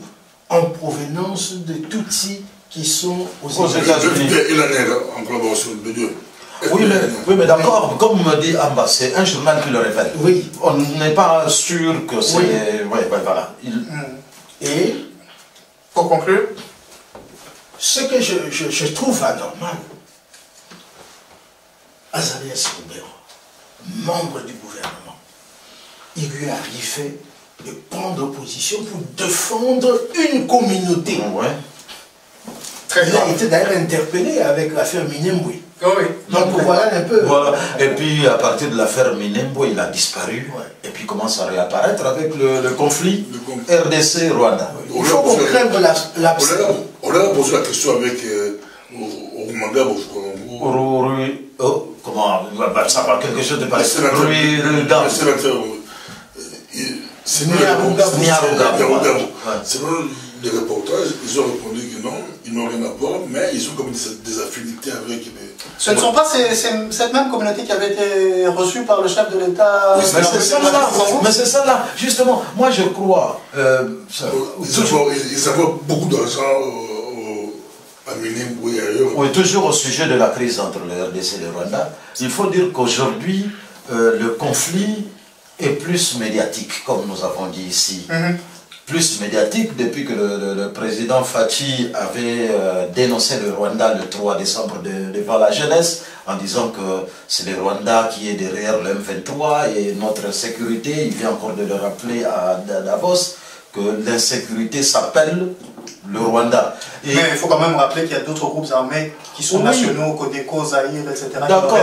Speaker 4: en provenance de Tutsis qui sont aux États-Unis.
Speaker 2: Et la nègre, en collaboration de Dieu.
Speaker 3: Oui, mais d'accord, comme me dit Amba, c'est un journal qui le révèle.
Speaker 4: Oui.
Speaker 3: On n'est pas sûr que c'est...
Speaker 4: Oui.
Speaker 3: Ouais, voilà.
Speaker 4: Et,
Speaker 1: pour conclure,
Speaker 4: ce que je trouve anormal, Azarias Roubero, membre du gouvernement, il lui arrivait de prendre position pour défendre une communauté.
Speaker 3: Ouais.
Speaker 4: Il a été d'ailleurs interpellé avec l'affaire Minembwe.
Speaker 1: Oui.
Speaker 4: Donc voilà un peu.
Speaker 3: Voilà. Et puis à partir de l'affaire Minembwe, il a disparu.
Speaker 4: Ouais.
Speaker 3: Et puis commence à réapparaître avec le conflit RDC-Rwanda.
Speaker 4: Il faut qu'on crève l'abcès.
Speaker 2: On a posé la question avec Orumanga
Speaker 3: Comment ça parle quelque chose de pareil.
Speaker 2: C'est selon les reportages, ils ont répondu que non, ils n'ont rien à voir, mais ils ont comme des affinités avec les...
Speaker 1: Ce ne sont pas cette même communauté qui avait été reçue par le chef de l'État.
Speaker 2: Oui,
Speaker 3: mais c'est ça là, justement, moi je crois...
Speaker 2: ils avaient beaucoup d'argent à Minembwe et ailleurs.
Speaker 3: Oui, toujours au sujet de la crise entre le RDC et le Rwanda, il faut dire qu'aujourd'hui, le conflit est plus médiatique, comme nous avons dit ici. Plus médiatique depuis que le président Fachi avait dénoncé le Rwanda le 3 décembre devant la jeunesse en disant que c'est le Rwanda qui est derrière le M23 et notre sécurité. Il vient encore de le rappeler à Davos que l'insécurité s'appelle le Rwanda.
Speaker 1: Mais il faut quand même rappeler qu'il y a d'autres groupes armés qui sont nationaux, Codeco, Zaïre, etc.
Speaker 3: D'accord.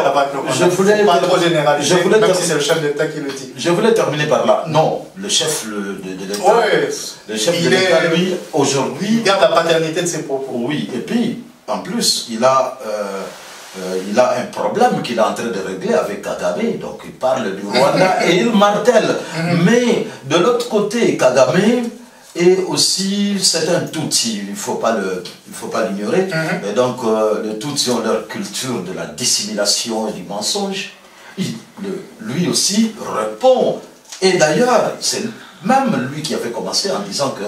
Speaker 3: Je voulais
Speaker 1: pas trop généraliser, même si c'est le chef d'État qui le dit.
Speaker 3: Je voulais terminer par là. Non, le chef de l'État, le chef de l'État, lui, aujourd'hui...
Speaker 1: Il garde la paternité de ses propos.
Speaker 3: Oui, et puis, en plus, il a un problème qu'il est en train de régler avec Kagame. Donc, il parle du Rwanda et il martèle. Mais, de l'autre côté, Kagame... Et aussi, c'est un Tutsi, il ne faut pas l'ignorer. Et donc, les Tutsis ont leur culture de la dissimulation et du mensonge. Lui aussi répond. Et d'ailleurs, c'est même lui qui avait commencé en disant que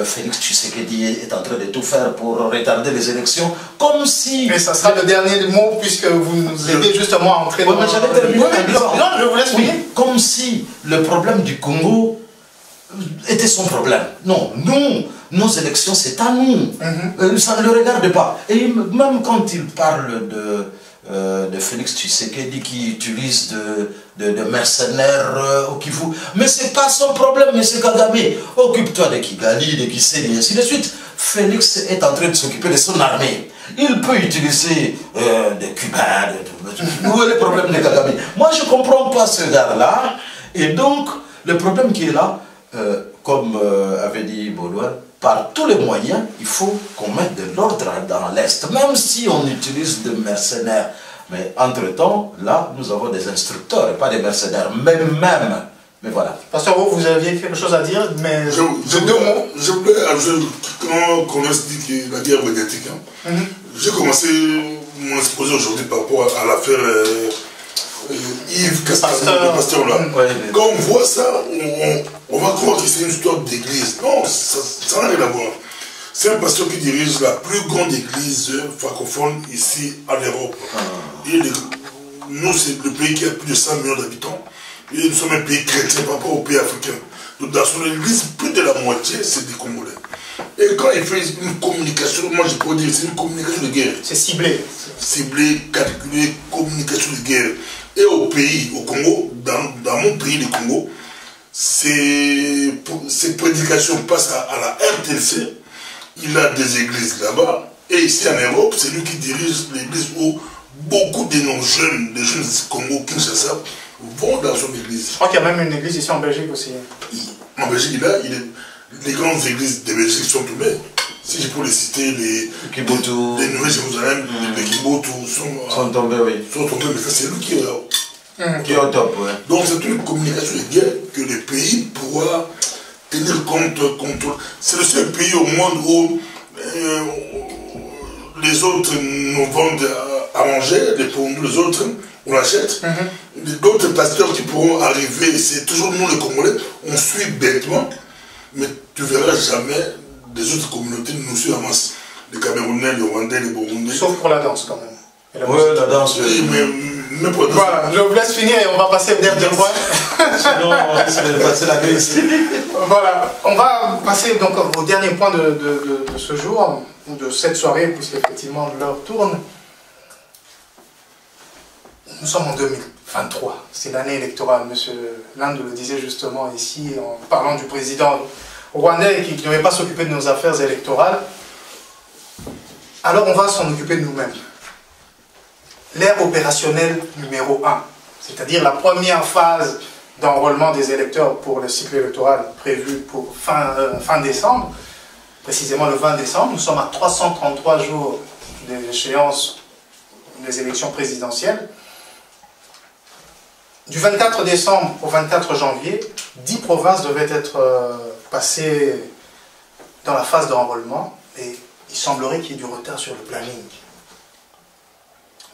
Speaker 3: Félix Tshisekedi est en train de tout faire pour retarder les élections, comme si...
Speaker 1: Mais ça sera le dernier mot, puisque vous nous aidez justement à entrer dans...
Speaker 3: Mais j'allais terminer en disant...
Speaker 1: Non, je vous laisse finir.
Speaker 3: Comme si le problème du Congo était son problème. Non, nous, nos élections, c'est à nous. Ça ne le regarde pas. Et même quand il parle de Félix Tshisekedi qui utilise de mercenaires au Kivu, mais c'est pas son problème, mais c'est Kagame. Occupe-toi de Kigali, de Gisenyi, et ainsi de suite. Félix est en train de s'occuper de son armée. Il peut utiliser des Cubains, où est le problème de Kagame? Moi, je ne comprends pas ce gars-là. Et donc, le problème qui est là, comme avait dit Baudouin, par tous les moyens, il faut qu'on mette de l'ordre dans l'Est, même si on utilise des mercenaires. Mais entre-temps, là, nous avons des instructeurs et pas des mercenaires, mais voilà.
Speaker 1: Pasteur, vous aviez quelque chose à dire, mais
Speaker 2: deux mots. Je voulais ajouter, quand on se dit que la guerre médiatique, j'ai commencé mon exposé aujourd'hui par rapport à l'affaire Yves Castaldo, le pasteur là. Quand on voit ça, on va croire que c'est une histoire d'église. Non, ça n'a rien à voir. C'est un pasteur qui dirige la plus grande église francophone ici en Europe. Nous, c'est le pays qui a plus de 100 millions d'habitants. Et nous sommes un pays chrétien par rapport au pays africain. Donc dans son église, plus de la moitié, c'est des Congolais. Et quand il fait une communication, moi je peux dire, c'est une communication de guerre.
Speaker 1: C'est ciblé.
Speaker 2: Ciblé, calculé, communication de guerre. Et au pays, au Congo, dans mon pays, le Congo, ces prédications passent à la RTC. Il a des églises là-bas. Et ici en Europe, c'est lui qui dirige l'église où beaucoup de nos jeunes, des jeunes Congo, Kinshasa, vont dans son église.
Speaker 1: Je crois qu'il y a même une église ici en Belgique aussi.
Speaker 2: En Belgique, les grandes églises de Belgique sont tombées. Si je peux les citer, les Nouvelles-Jérusalem, les Kibotu sont
Speaker 3: tombés, oui.
Speaker 2: Sont tombés, mais ça c'est lui qui
Speaker 3: est au top, ouais.
Speaker 2: Donc c'est une communication de guerre que le pays pourra tenir compte, contrôle. C'est le seul pays au monde où les autres nous vendent à manger, pour nous les autres, on l'achète. D'autres pasteurs qui pourront arriver, c'est toujours nous les Congolais, on suit bêtement, mais tu verras jamais des autres communautés nous suivent en masse. Les Camerounais, les Rwandais, les Burundais.
Speaker 1: Sauf pour la danse quand même.
Speaker 2: Oui, la danse, oui, mais pour la danse.
Speaker 1: Voilà, je vous laisse finir et on va passer au dernier point.
Speaker 3: Sinon, on va passer la grise.
Speaker 1: Voilà, on va passer donc au dernier point de ce jour, de cette soirée, puisqu'effectivement l'heure tourne. Nous sommes en 2023, c'est l'année électorale. Monsieur Land le disait justement ici, en parlant du président rwandais qui ne devait pas s'occuper de nos affaires électorales. Alors on va s'en occuper de nous-mêmes. L'ère opérationnelle numéro 1, c'est-à-dire la première phase d'enrôlement des électeurs pour le cycle électoral prévu pour fin décembre, précisément le 20 décembre. Nous sommes à 333 jours de l'échéance des élections présidentielles. Du 24 décembre au 24 janvier, 10 provinces devaient être passées dans la phase d'enrôlement et il semblerait qu'il y ait du retard sur le planning.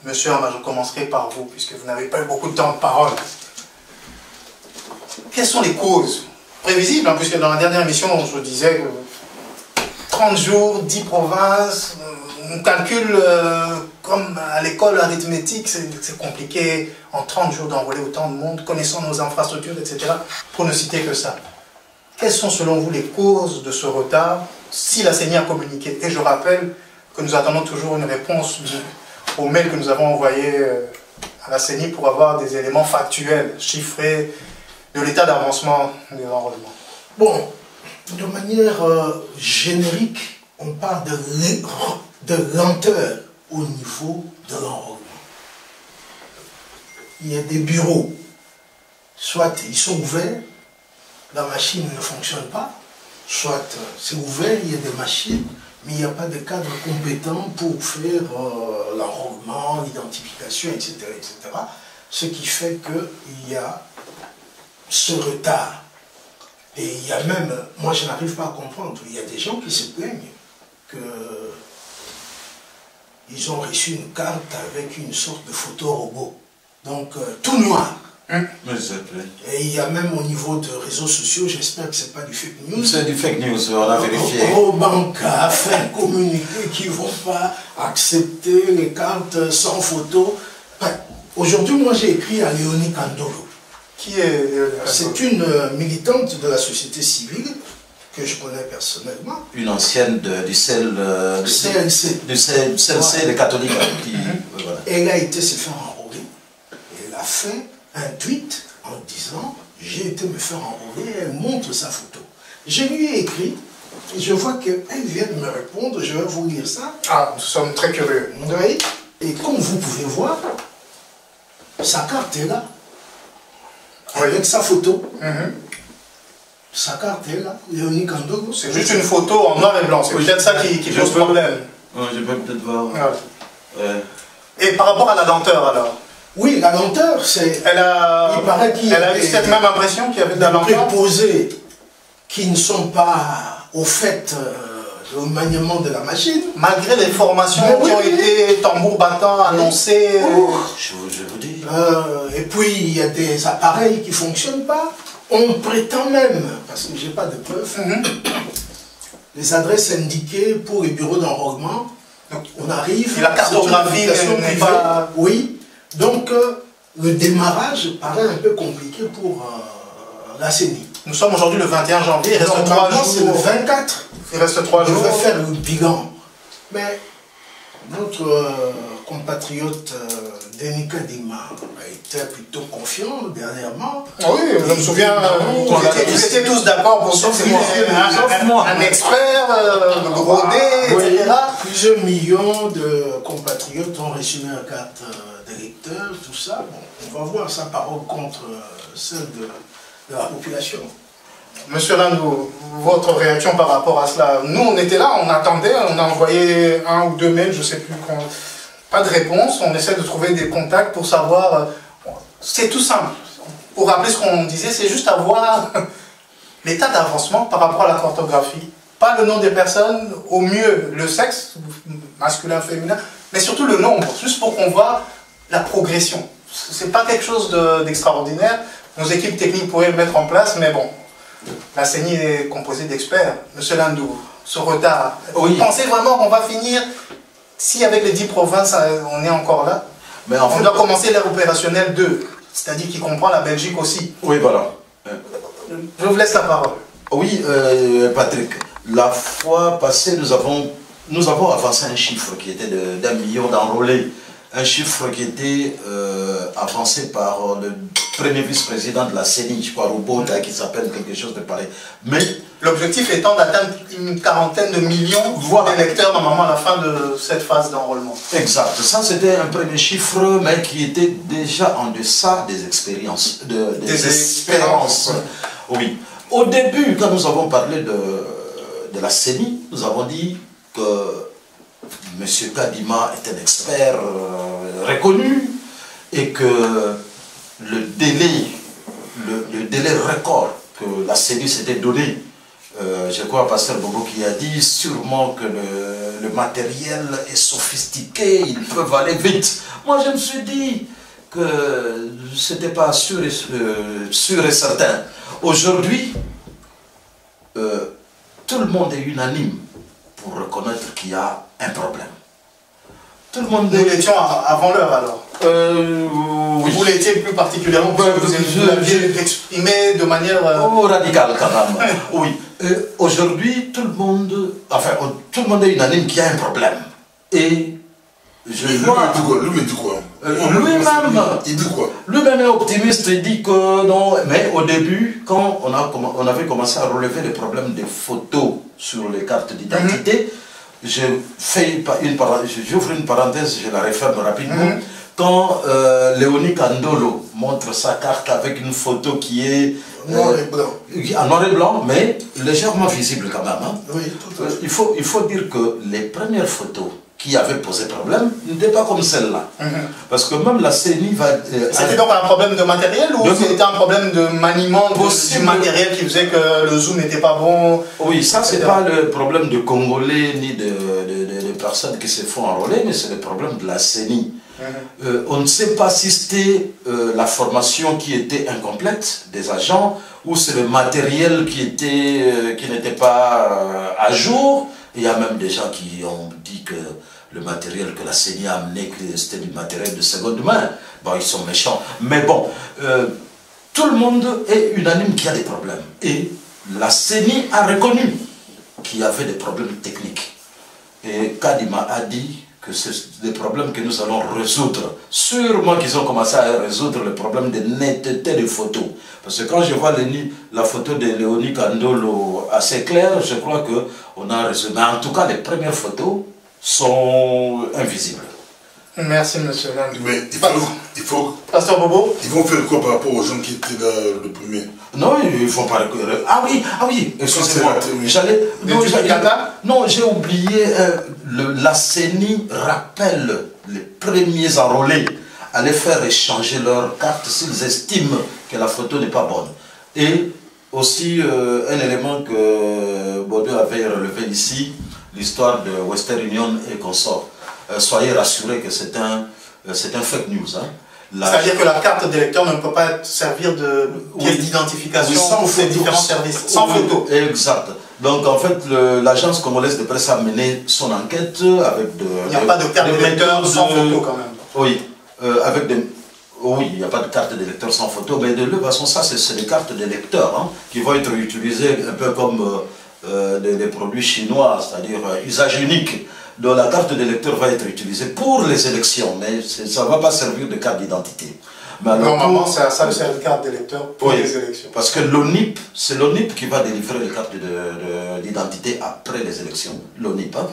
Speaker 1: Monsieur Ama, je commencerai par vous, puisque vous n'avez pas eu beaucoup de temps de parole. Quelles sont les causes prévisibles, hein, puisque dans la dernière émission, je disais que 30 jours, 10 provinces, on calcule comme à l'école arithmétique, c'est compliqué en 30 jours d'enrôler autant de monde, connaissant nos infrastructures, etc., pour ne citer que ça. Quelles sont selon vous les causes de ce retard, si la CENI a communiqué? Et je rappelle que nous attendons toujours une réponse au mail que nous avons envoyé à la CENI pour avoir des éléments factuels, chiffrés, de l'état d'avancement des enrôlements.
Speaker 4: Bon, de manière générique, on parle de lenteur au niveau de l'enrôlement. Il y a des bureaux, soit ils sont ouverts, la machine ne fonctionne pas, soit c'est ouvert, il y a des machines, mais il n'y a pas de cadre compétent pour faire l'enrôlement, l'identification, etc., etc. Ce qui fait qu'il y a ce retard. Et il y a même, moi je n'arrive pas à comprendre, il y a des gens qui se plaignent qu'ils ont reçu une carte avec une sorte de photo robot. Donc tout noir. Et il y a même au niveau de réseaux sociaux, j'espère que ce n'est pas du fake news.
Speaker 3: C'est du fake news, on a vérifié.
Speaker 4: Banque a fait un communiqué qu'ils ne vont pas accepter les cartes sans photo. Aujourd'hui, moi j'ai écrit à Léonie Kandolo.
Speaker 1: Qui est
Speaker 4: C'est une militante de la société civile que je connais personnellement.
Speaker 3: Une ancienne du CLC. Du CLC, les catholiques. Voilà.
Speaker 4: Elle a été se faire enrôler. Elle a fait un tweet en disant « J'ai été me faire enrôler ». Elle montre sa photo. Je lui ai écrit et je vois qu'elle vient de me répondre. Je vais vous lire ça.
Speaker 1: Ah, nous sommes très curieux.
Speaker 4: Oui. Et comme vous pouvez voir, sa carte est là. Avec sa photo. Sa carte est là, Léonie Kandolo.
Speaker 1: C'est juste une photo en noir et blanc. C'est peut-être ça qui pose problème.
Speaker 3: Je peux peut-être voir.
Speaker 1: Et par rapport à la lenteur alors?
Speaker 4: Oui, la lenteur, c'est...
Speaker 1: Il paraît qu'il a eu cette même impression qu'il y avait de la lenteur.
Speaker 4: Préposés qui ne sont pas au fait au maniement de la machine.
Speaker 1: Malgré les formations qui ont été tambour battant, annoncées.
Speaker 3: Je vous dis.
Speaker 4: Et puis, il y a des appareils qui ne fonctionnent pas. On prétend même, parce que je n'ai pas de preuves, les adresses indiquées pour les bureaux d'enrôlement. On arrive...
Speaker 1: Et la cartographie n'est pas...
Speaker 4: Oui. Donc, le démarrage paraît un peu compliqué pour la CENI.
Speaker 1: Nous sommes aujourd'hui le 21 janvier, il reste 3 jours.
Speaker 4: C'est le 24.
Speaker 1: Il reste 3 jours.
Speaker 4: Je vais faire le bilan. Mais notre compatriote Denis Kadima a été plutôt confiant dernièrement.
Speaker 1: Ah oui, je me souviens, vous étiez tous d'accord pour sauf moi. Un expert, Grodé, etc.
Speaker 4: Plusieurs millions de compatriotes ont reçu leur carte d'électeur, tout ça. Bon, on va voir sa parole contre celle de la population.
Speaker 1: Monsieur Landou, votre réaction par rapport à cela? Nous, on était là, on attendait, on a envoyé 1 ou 2 mails, je ne sais plus, pas de réponse, on essaie de trouver des contacts pour savoir... C'est tout simple. Pour rappeler ce qu'on disait, c'est juste avoir l'état d'avancement par rapport à la cartographie. Pas le nom des personnes, au mieux le sexe, masculin, féminin, mais surtout le nombre, juste pour qu'on voit la progression. C'est pas quelque chose d'extraordinaire. Nos équipes techniques pourraient le mettre en place, mais bon, la CENI est composée d'experts. Monsieur Landou, ce retard, oui. Vous pensez vraiment qu'on va finir, si avec les 10 provinces, on est encore là? Mais en fait, on doit commencer l'ère opérationnelle 2, c'est-à-dire qui comprend la Belgique aussi.
Speaker 3: Oui, voilà.
Speaker 1: Je vous laisse la parole.
Speaker 3: Oui, Patrick, la fois passée, nous avons avancé un chiffre qui était d'1 million d'enrôlés. Un chiffre qui était avancé par le premier vice-président de la CENI, je crois, Robota, qui s'appelle quelque chose de pareil. Mais
Speaker 1: l'objectif étant d'atteindre une quarantaine de millions d'électeurs normalement à la fin de cette phase d'enrôlement.
Speaker 3: Exact. Ça, c'était un premier chiffre, mais qui était déjà en deçà des expériences, des espérances. Oui. Au début, quand nous avons parlé de la CENI, nous avons dit que M. Kadima est un expert reconnu et que le délai record que la CENI s'était donné, je crois Pasteur Bobo qui a dit sûrement que le matériel est sophistiqué, ils peuvent aller vite. Moi je me suis dit que ce n'était pas sûr et certain. Aujourd'hui, tout le monde est unanime pour reconnaître qu'il y a un problème. Tout le monde...
Speaker 1: Nous l'étions avant l'heure alors.
Speaker 3: Oui.
Speaker 1: Vous l'étiez plus particulièrement, vous l'aviez exprimé de manière...
Speaker 3: radicale quand même. Oui. Aujourd'hui, tout le monde est unanime qu'il y a un problème. Et je vois...
Speaker 2: Lui dit quoi?
Speaker 3: Il dit quoi? Lui-même est optimiste, il dit que non, mais au début, quand on avait commencé à relever les problèmes des photos sur les cartes d'identité, j'ouvre une parenthèse, je la referme rapidement. Quand Léonie Kandolo montre sa carte avec une photo qui est
Speaker 4: noir et blanc.
Speaker 3: En noir et blanc, mais légèrement visible quand même. Hein.
Speaker 4: Oui, tout à fait.
Speaker 3: Il faut dire que les premières photos qui avaient posé problème n'étaient pas comme celle-là. Parce que même la CENI va...
Speaker 1: C'était donc un problème de matériel ou c'était un problème de maniement du matériel qui faisait que le zoom n'était pas bon?
Speaker 3: Oui, ça c'est pas le problème de Congolais ni de personnes qui se font enrôler, mais c'est le problème de la CENI. On ne sait pas si c'était la formation qui était incomplète des agents ou c'est le matériel qui n'était pas à jour. Il y a même des gens qui ont dit que le matériel que la CENI a amené, c'était du matériel de seconde main. Bon, ils sont méchants. Mais bon, tout le monde est unanime qu'il y a des problèmes. Et la CENI a reconnu qu'il y avait des problèmes techniques. Et Kadima a dit que c'est des problèmes que nous allons résoudre. Sûrement qu'ils ont commencé à résoudre le problème de netteté des photos. Parce que quand je vois la photo de Léonie Kandolo assez claire, je crois qu'on a résolu. Mais en tout cas, les premières photos sont invisibles.
Speaker 1: Merci, monsieur Landou.
Speaker 2: Mais il faut...
Speaker 1: Pasteur Bobo?
Speaker 2: Ils vont faire quoi par rapport aux gens qui étaient là le premier?
Speaker 3: Non, ils ne font pas... Ah oui, excusez-moi. Non, j'ai oublié. La CENI rappelle les premiers enrôlés aller faire échanger leur carte s'ils estiment que la photo n'est pas bonne. Et aussi, un élément que Baudou avait relevé ici, l'histoire de Western Union et consorts. Soyez rassurés que c'est un fake news. Hein.
Speaker 1: C'est-à-dire que la carte d'électeur ne peut pas servir de pièce d'identification pour ces différents services, sans photo.
Speaker 3: Exact. Donc en fait, l'agence congolaise de presse a mené son enquête avec de...
Speaker 1: Il n'y a pas de carte d'électeur sans photo quand même.
Speaker 3: Oui, avec des... Oui, il n'y a pas de carte d'électeur sans photo, mais de toute façon, ça, c'est des cartes d'électeur hein, qui vont être utilisées un peu comme des produits chinois, c'est-à-dire usage unique. Donc la carte d'électeur va être utilisée pour les élections, mais ça ne va pas servir de carte d'identité.
Speaker 1: Normalement, c'est à ça que sert une carte d'électeur pour les élections.
Speaker 3: Parce que l'ONIP, c'est l'ONIP qui va délivrer les cartes d'identité après les élections. L'ONIP, hein,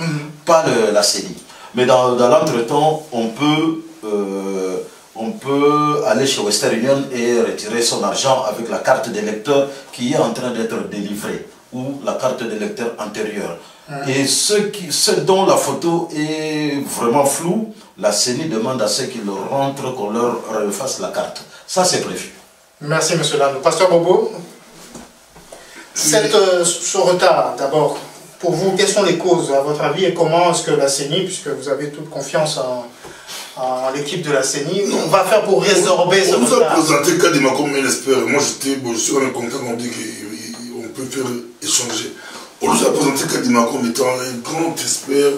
Speaker 3: pas la CENI. Mais dans l'entretemps, on peut aller chez Western Union et retirer son argent avec la carte d'électeur qui est en train d'être délivrée, ou la carte d'électeur antérieure. Et ceux dont la photo est vraiment floue, la CENI demande à ceux qui le rentrent qu'on leur refasse la carte. Ça, c'est prévu.
Speaker 1: Merci, M. Landou. Pasteur Bobo, ce retard, d'abord, pour vous, quelles sont les causes, à votre avis, et comment est-ce que la CENI, puisque vous avez toute confiance en l'équipe de la CENI, on va faire pour résorber ce retard?
Speaker 2: On nous a présenté Kadima comme un expert. Moi, je suis en contact, on dit qu'on peut faire échanger. On nous a présenté Kadima comme étant un grand expert.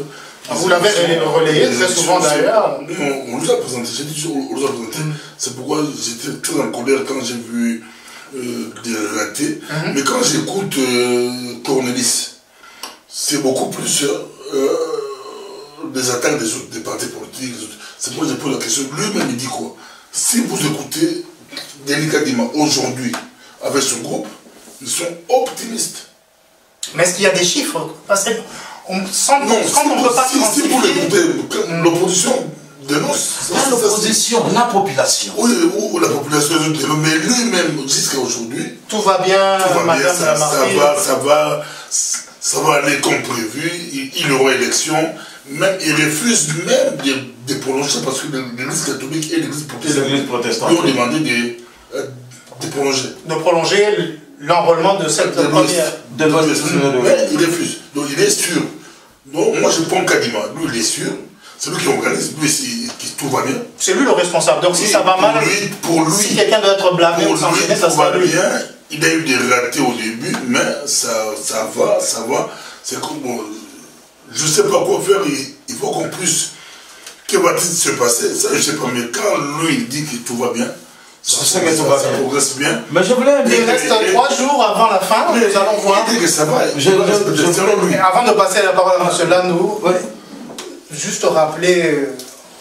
Speaker 1: Vous l'avez relayé très souvent d'ailleurs.
Speaker 2: On nous a présenté, j'ai dit on nous a présenté. C'est pourquoi j'étais très en colère quand j'ai vu des ratés. Mais quand j'écoute Cornelis, c'est beaucoup plus des attaques des partis politiques. C'est pourquoi je pose la question. Lui-même, il dit quoi? Si vous écoutez Denis Kadima aujourd'hui avec son groupe, ils sont optimistes.
Speaker 1: Mais est-ce qu'il y a des chiffres? Parce que on sent qu'on ne peut pas
Speaker 2: si vous l'écoutez, l'opposition dénonce.
Speaker 3: Pas l'opposition, la population.
Speaker 2: Oui, ou la population dénonce, mais lui-même, jusqu'à aujourd'hui,
Speaker 1: tout va bien, madame la marquise.
Speaker 2: Ça va aller comme prévu, il y aura élection. Même, il refuse même de prolonger parce que l'Église catholique et l'Église protestante lui ont demandé de prolonger.
Speaker 1: De prolonger l'enrôlement de cette première.
Speaker 2: Mais il refuse. Donc il est sûr. Donc moi je prends Kadima. Lui il est sûr. C'est lui qui organise. Lui qui tout va bien.
Speaker 1: C'est lui le responsable. Donc si ça va mal, si quelqu'un doit être blâmé ou sanctionné, ça sera lui.
Speaker 2: Il a eu des ratés au début, mais ça va. C'est comme... je ne sais pas quoi faire. Il faut qu'on puisse... Que va-t-il se passer? Ça je ne sais pas. Mais quand lui il dit que tout va bien, ça progresse bien.
Speaker 3: Mais je voulais...
Speaker 1: Il reste 3 jours avant la fin, nous allons voir.
Speaker 2: Il dit que ça va.
Speaker 1: Avant de passer la parole à M. Landou, juste rappeler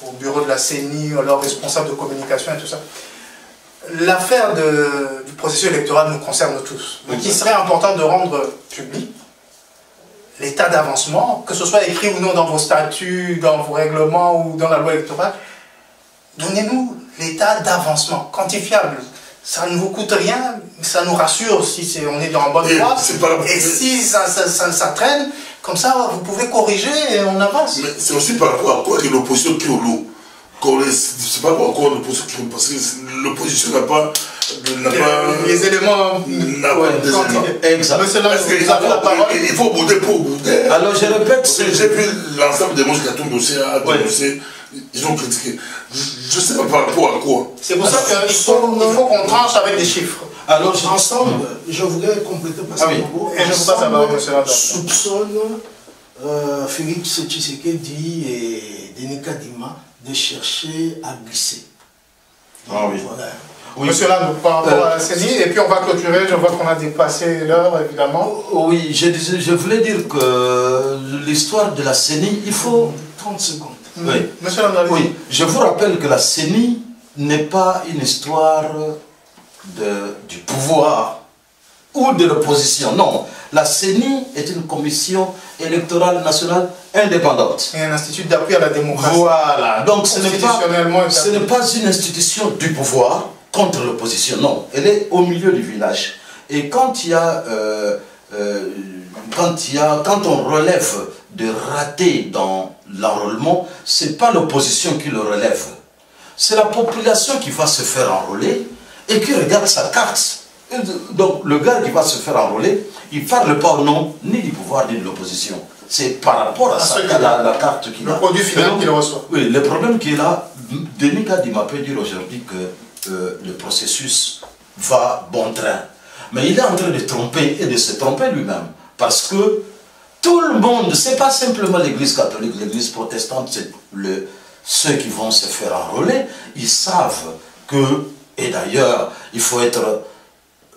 Speaker 1: au bureau de la CENI, leurs responsables de communication et tout ça, l'affaire du processus électoral nous concerne tous. Donc il serait important de rendre public l'état d'avancement, que ce soit écrit ou non dans vos statuts, dans vos règlements ou dans la loi électorale. Donnez-nous l'état d'avancement, quantifiable. Ça ne vous coûte rien, ça nous rassure si on est dans la bonne voie. Et si ça traîne, comme ça, vous pouvez corriger et on avance.
Speaker 2: Mais c'est aussi par rapport à quoi que l'opposition qui est au lot. C'est pas par rapport à l'opposition qui est au lot, parce que l'opposition n'a pas...
Speaker 1: les éléments...
Speaker 2: Il faut bouder pour bouder.
Speaker 3: Alors je répète...
Speaker 2: J'ai vu l'ensemble des mots qui a tout dossier à dénoncer. Ils ont critiqué. Je ne sais pas par rapport à quoi.
Speaker 1: C'est pour ça qu'il faut qu'on tranche avec des chiffres.
Speaker 4: Alors, ensemble, je voudrais compléter parce que soupçonne Félix Tshisekedi et Denis Kadima de chercher à glisser.
Speaker 3: Ah oui.
Speaker 4: Voilà.
Speaker 1: Oui. Monsieur Landou, par rapport à la CENI, et puis on va clôturer, je vois qu'on a dépassé l'heure, évidemment.
Speaker 3: Oui, je voulais dire que l'histoire de la CENI, il faut...
Speaker 4: 30 secondes.
Speaker 3: Oui.
Speaker 1: Monsieur Landou,
Speaker 3: oui, je vous rappelle que la CENI n'est pas une histoire du pouvoir ou de l'opposition. Non, la CENI est une commission électorale nationale indépendante.
Speaker 1: Et un institut d'appui à la démocratie.
Speaker 3: Voilà, donc ce n'est pas une institution du pouvoir contre l'opposition, non. Elle est au milieu du village. Et quand on relève de ratés dans l'enrôlement, ce n'est pas l'opposition qui le relève. C'est la population qui va se faire enrôler et qui regarde sa carte. Donc le gars qui va se faire enrôler, il ne parle pas au nom ni du pouvoir ni de l'opposition. C'est par rapport à la carte qu'il a.
Speaker 1: Le produit final qu'il reçoit.
Speaker 3: Oui, le problème qu'il a, Denis Kadima peut dire aujourd'hui que le processus va bon train. Mais il est en train de tromper et de se tromper lui-même. Parce que tout le monde, ce n'est pas simplement l'église catholique, l'église protestante, c'est ceux qui vont se faire enrôler, ils savent que, et d'ailleurs, il faut être,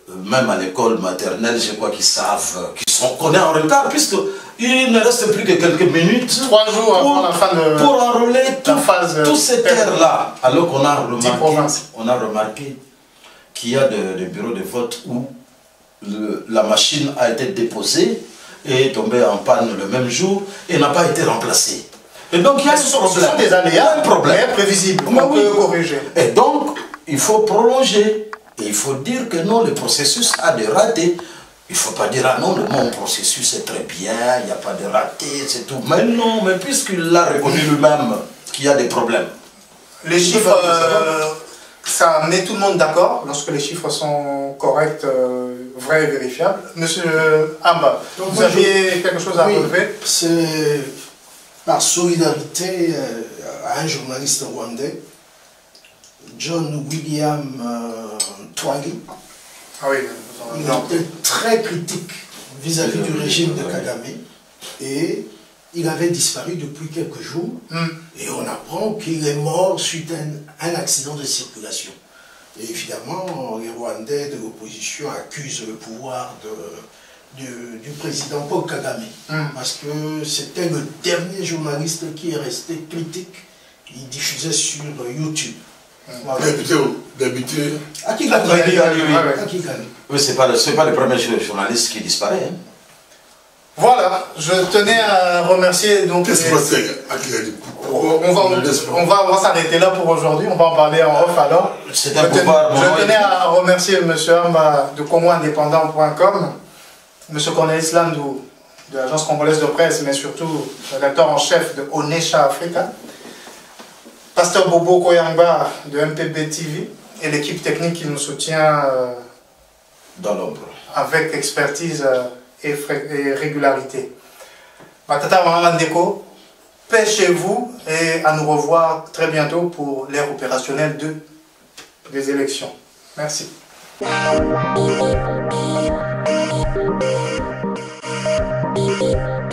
Speaker 3: même à l'école maternelle, je crois qu'ils savent, qu'on est en retard, puisqu'il ne reste plus que quelques minutes.
Speaker 1: 3 jours avant la fin de
Speaker 3: pour enrôler tous ces terres-là. Alors qu'on a remarqué qu'il y a des bureaux de vote où la machine a été déposée et est tombée en panne le même jour et n'a pas été remplacée. Et donc il y a
Speaker 1: ce sont des aléas prévisibles qu'on peut corriger.
Speaker 3: Et donc il faut prolonger. Et il faut dire que non, le processus a des ratés. Il ne faut pas dire, ah non, mon processus est très bien, il n'y a pas de ratés, c'est tout. Mais non, mais puisqu'il l'a reconnu lui-même qu'il y a des problèmes.
Speaker 1: Les chiffres, ça met tout le monde d'accord lorsque les chiffres sont corrects, vrais et vérifiables. Monsieur Amba, vous aviez quelque chose à relever?
Speaker 4: C'est par solidarité à un journaliste rwandais, John William Twali.
Speaker 1: Ah oui,
Speaker 4: il était très critique vis-à-vis du régime de Kagame et il avait disparu depuis quelques jours et on apprend qu'il est mort suite à un accident de circulation. Et évidemment, les Rwandais de l'opposition accusent le pouvoir du président Paul Kagame parce que c'était le dernier journaliste qui est resté critique. Il diffusait sur YouTube.
Speaker 2: Voilà. D'habitude.
Speaker 4: À Kigali.
Speaker 3: Oui, c'est pas le premier journaliste qui disparaît. Hein.
Speaker 1: Voilà, je tenais à remercier donc.
Speaker 2: Qu'est-ce qui se passe à Kigali?
Speaker 1: On va s'arrêter là pour aujourd'hui, on va en parler en off alors. Je tenais à remercier M. Amba de congoindépendant.com, M. Cornelis Landou de l'agence congolaise de presse, mais surtout rédacteur en chef de Onesha Africa. Pasteur Bobo Koyangba de MPB TV et l'équipe technique qui nous soutient
Speaker 3: dans l'ombre
Speaker 1: avec expertise et régularité. Matata Mamandeko, paix chez vous et à nous revoir très bientôt pour l'ère opérationnelle des élections. Merci.
Speaker 5: Thank you.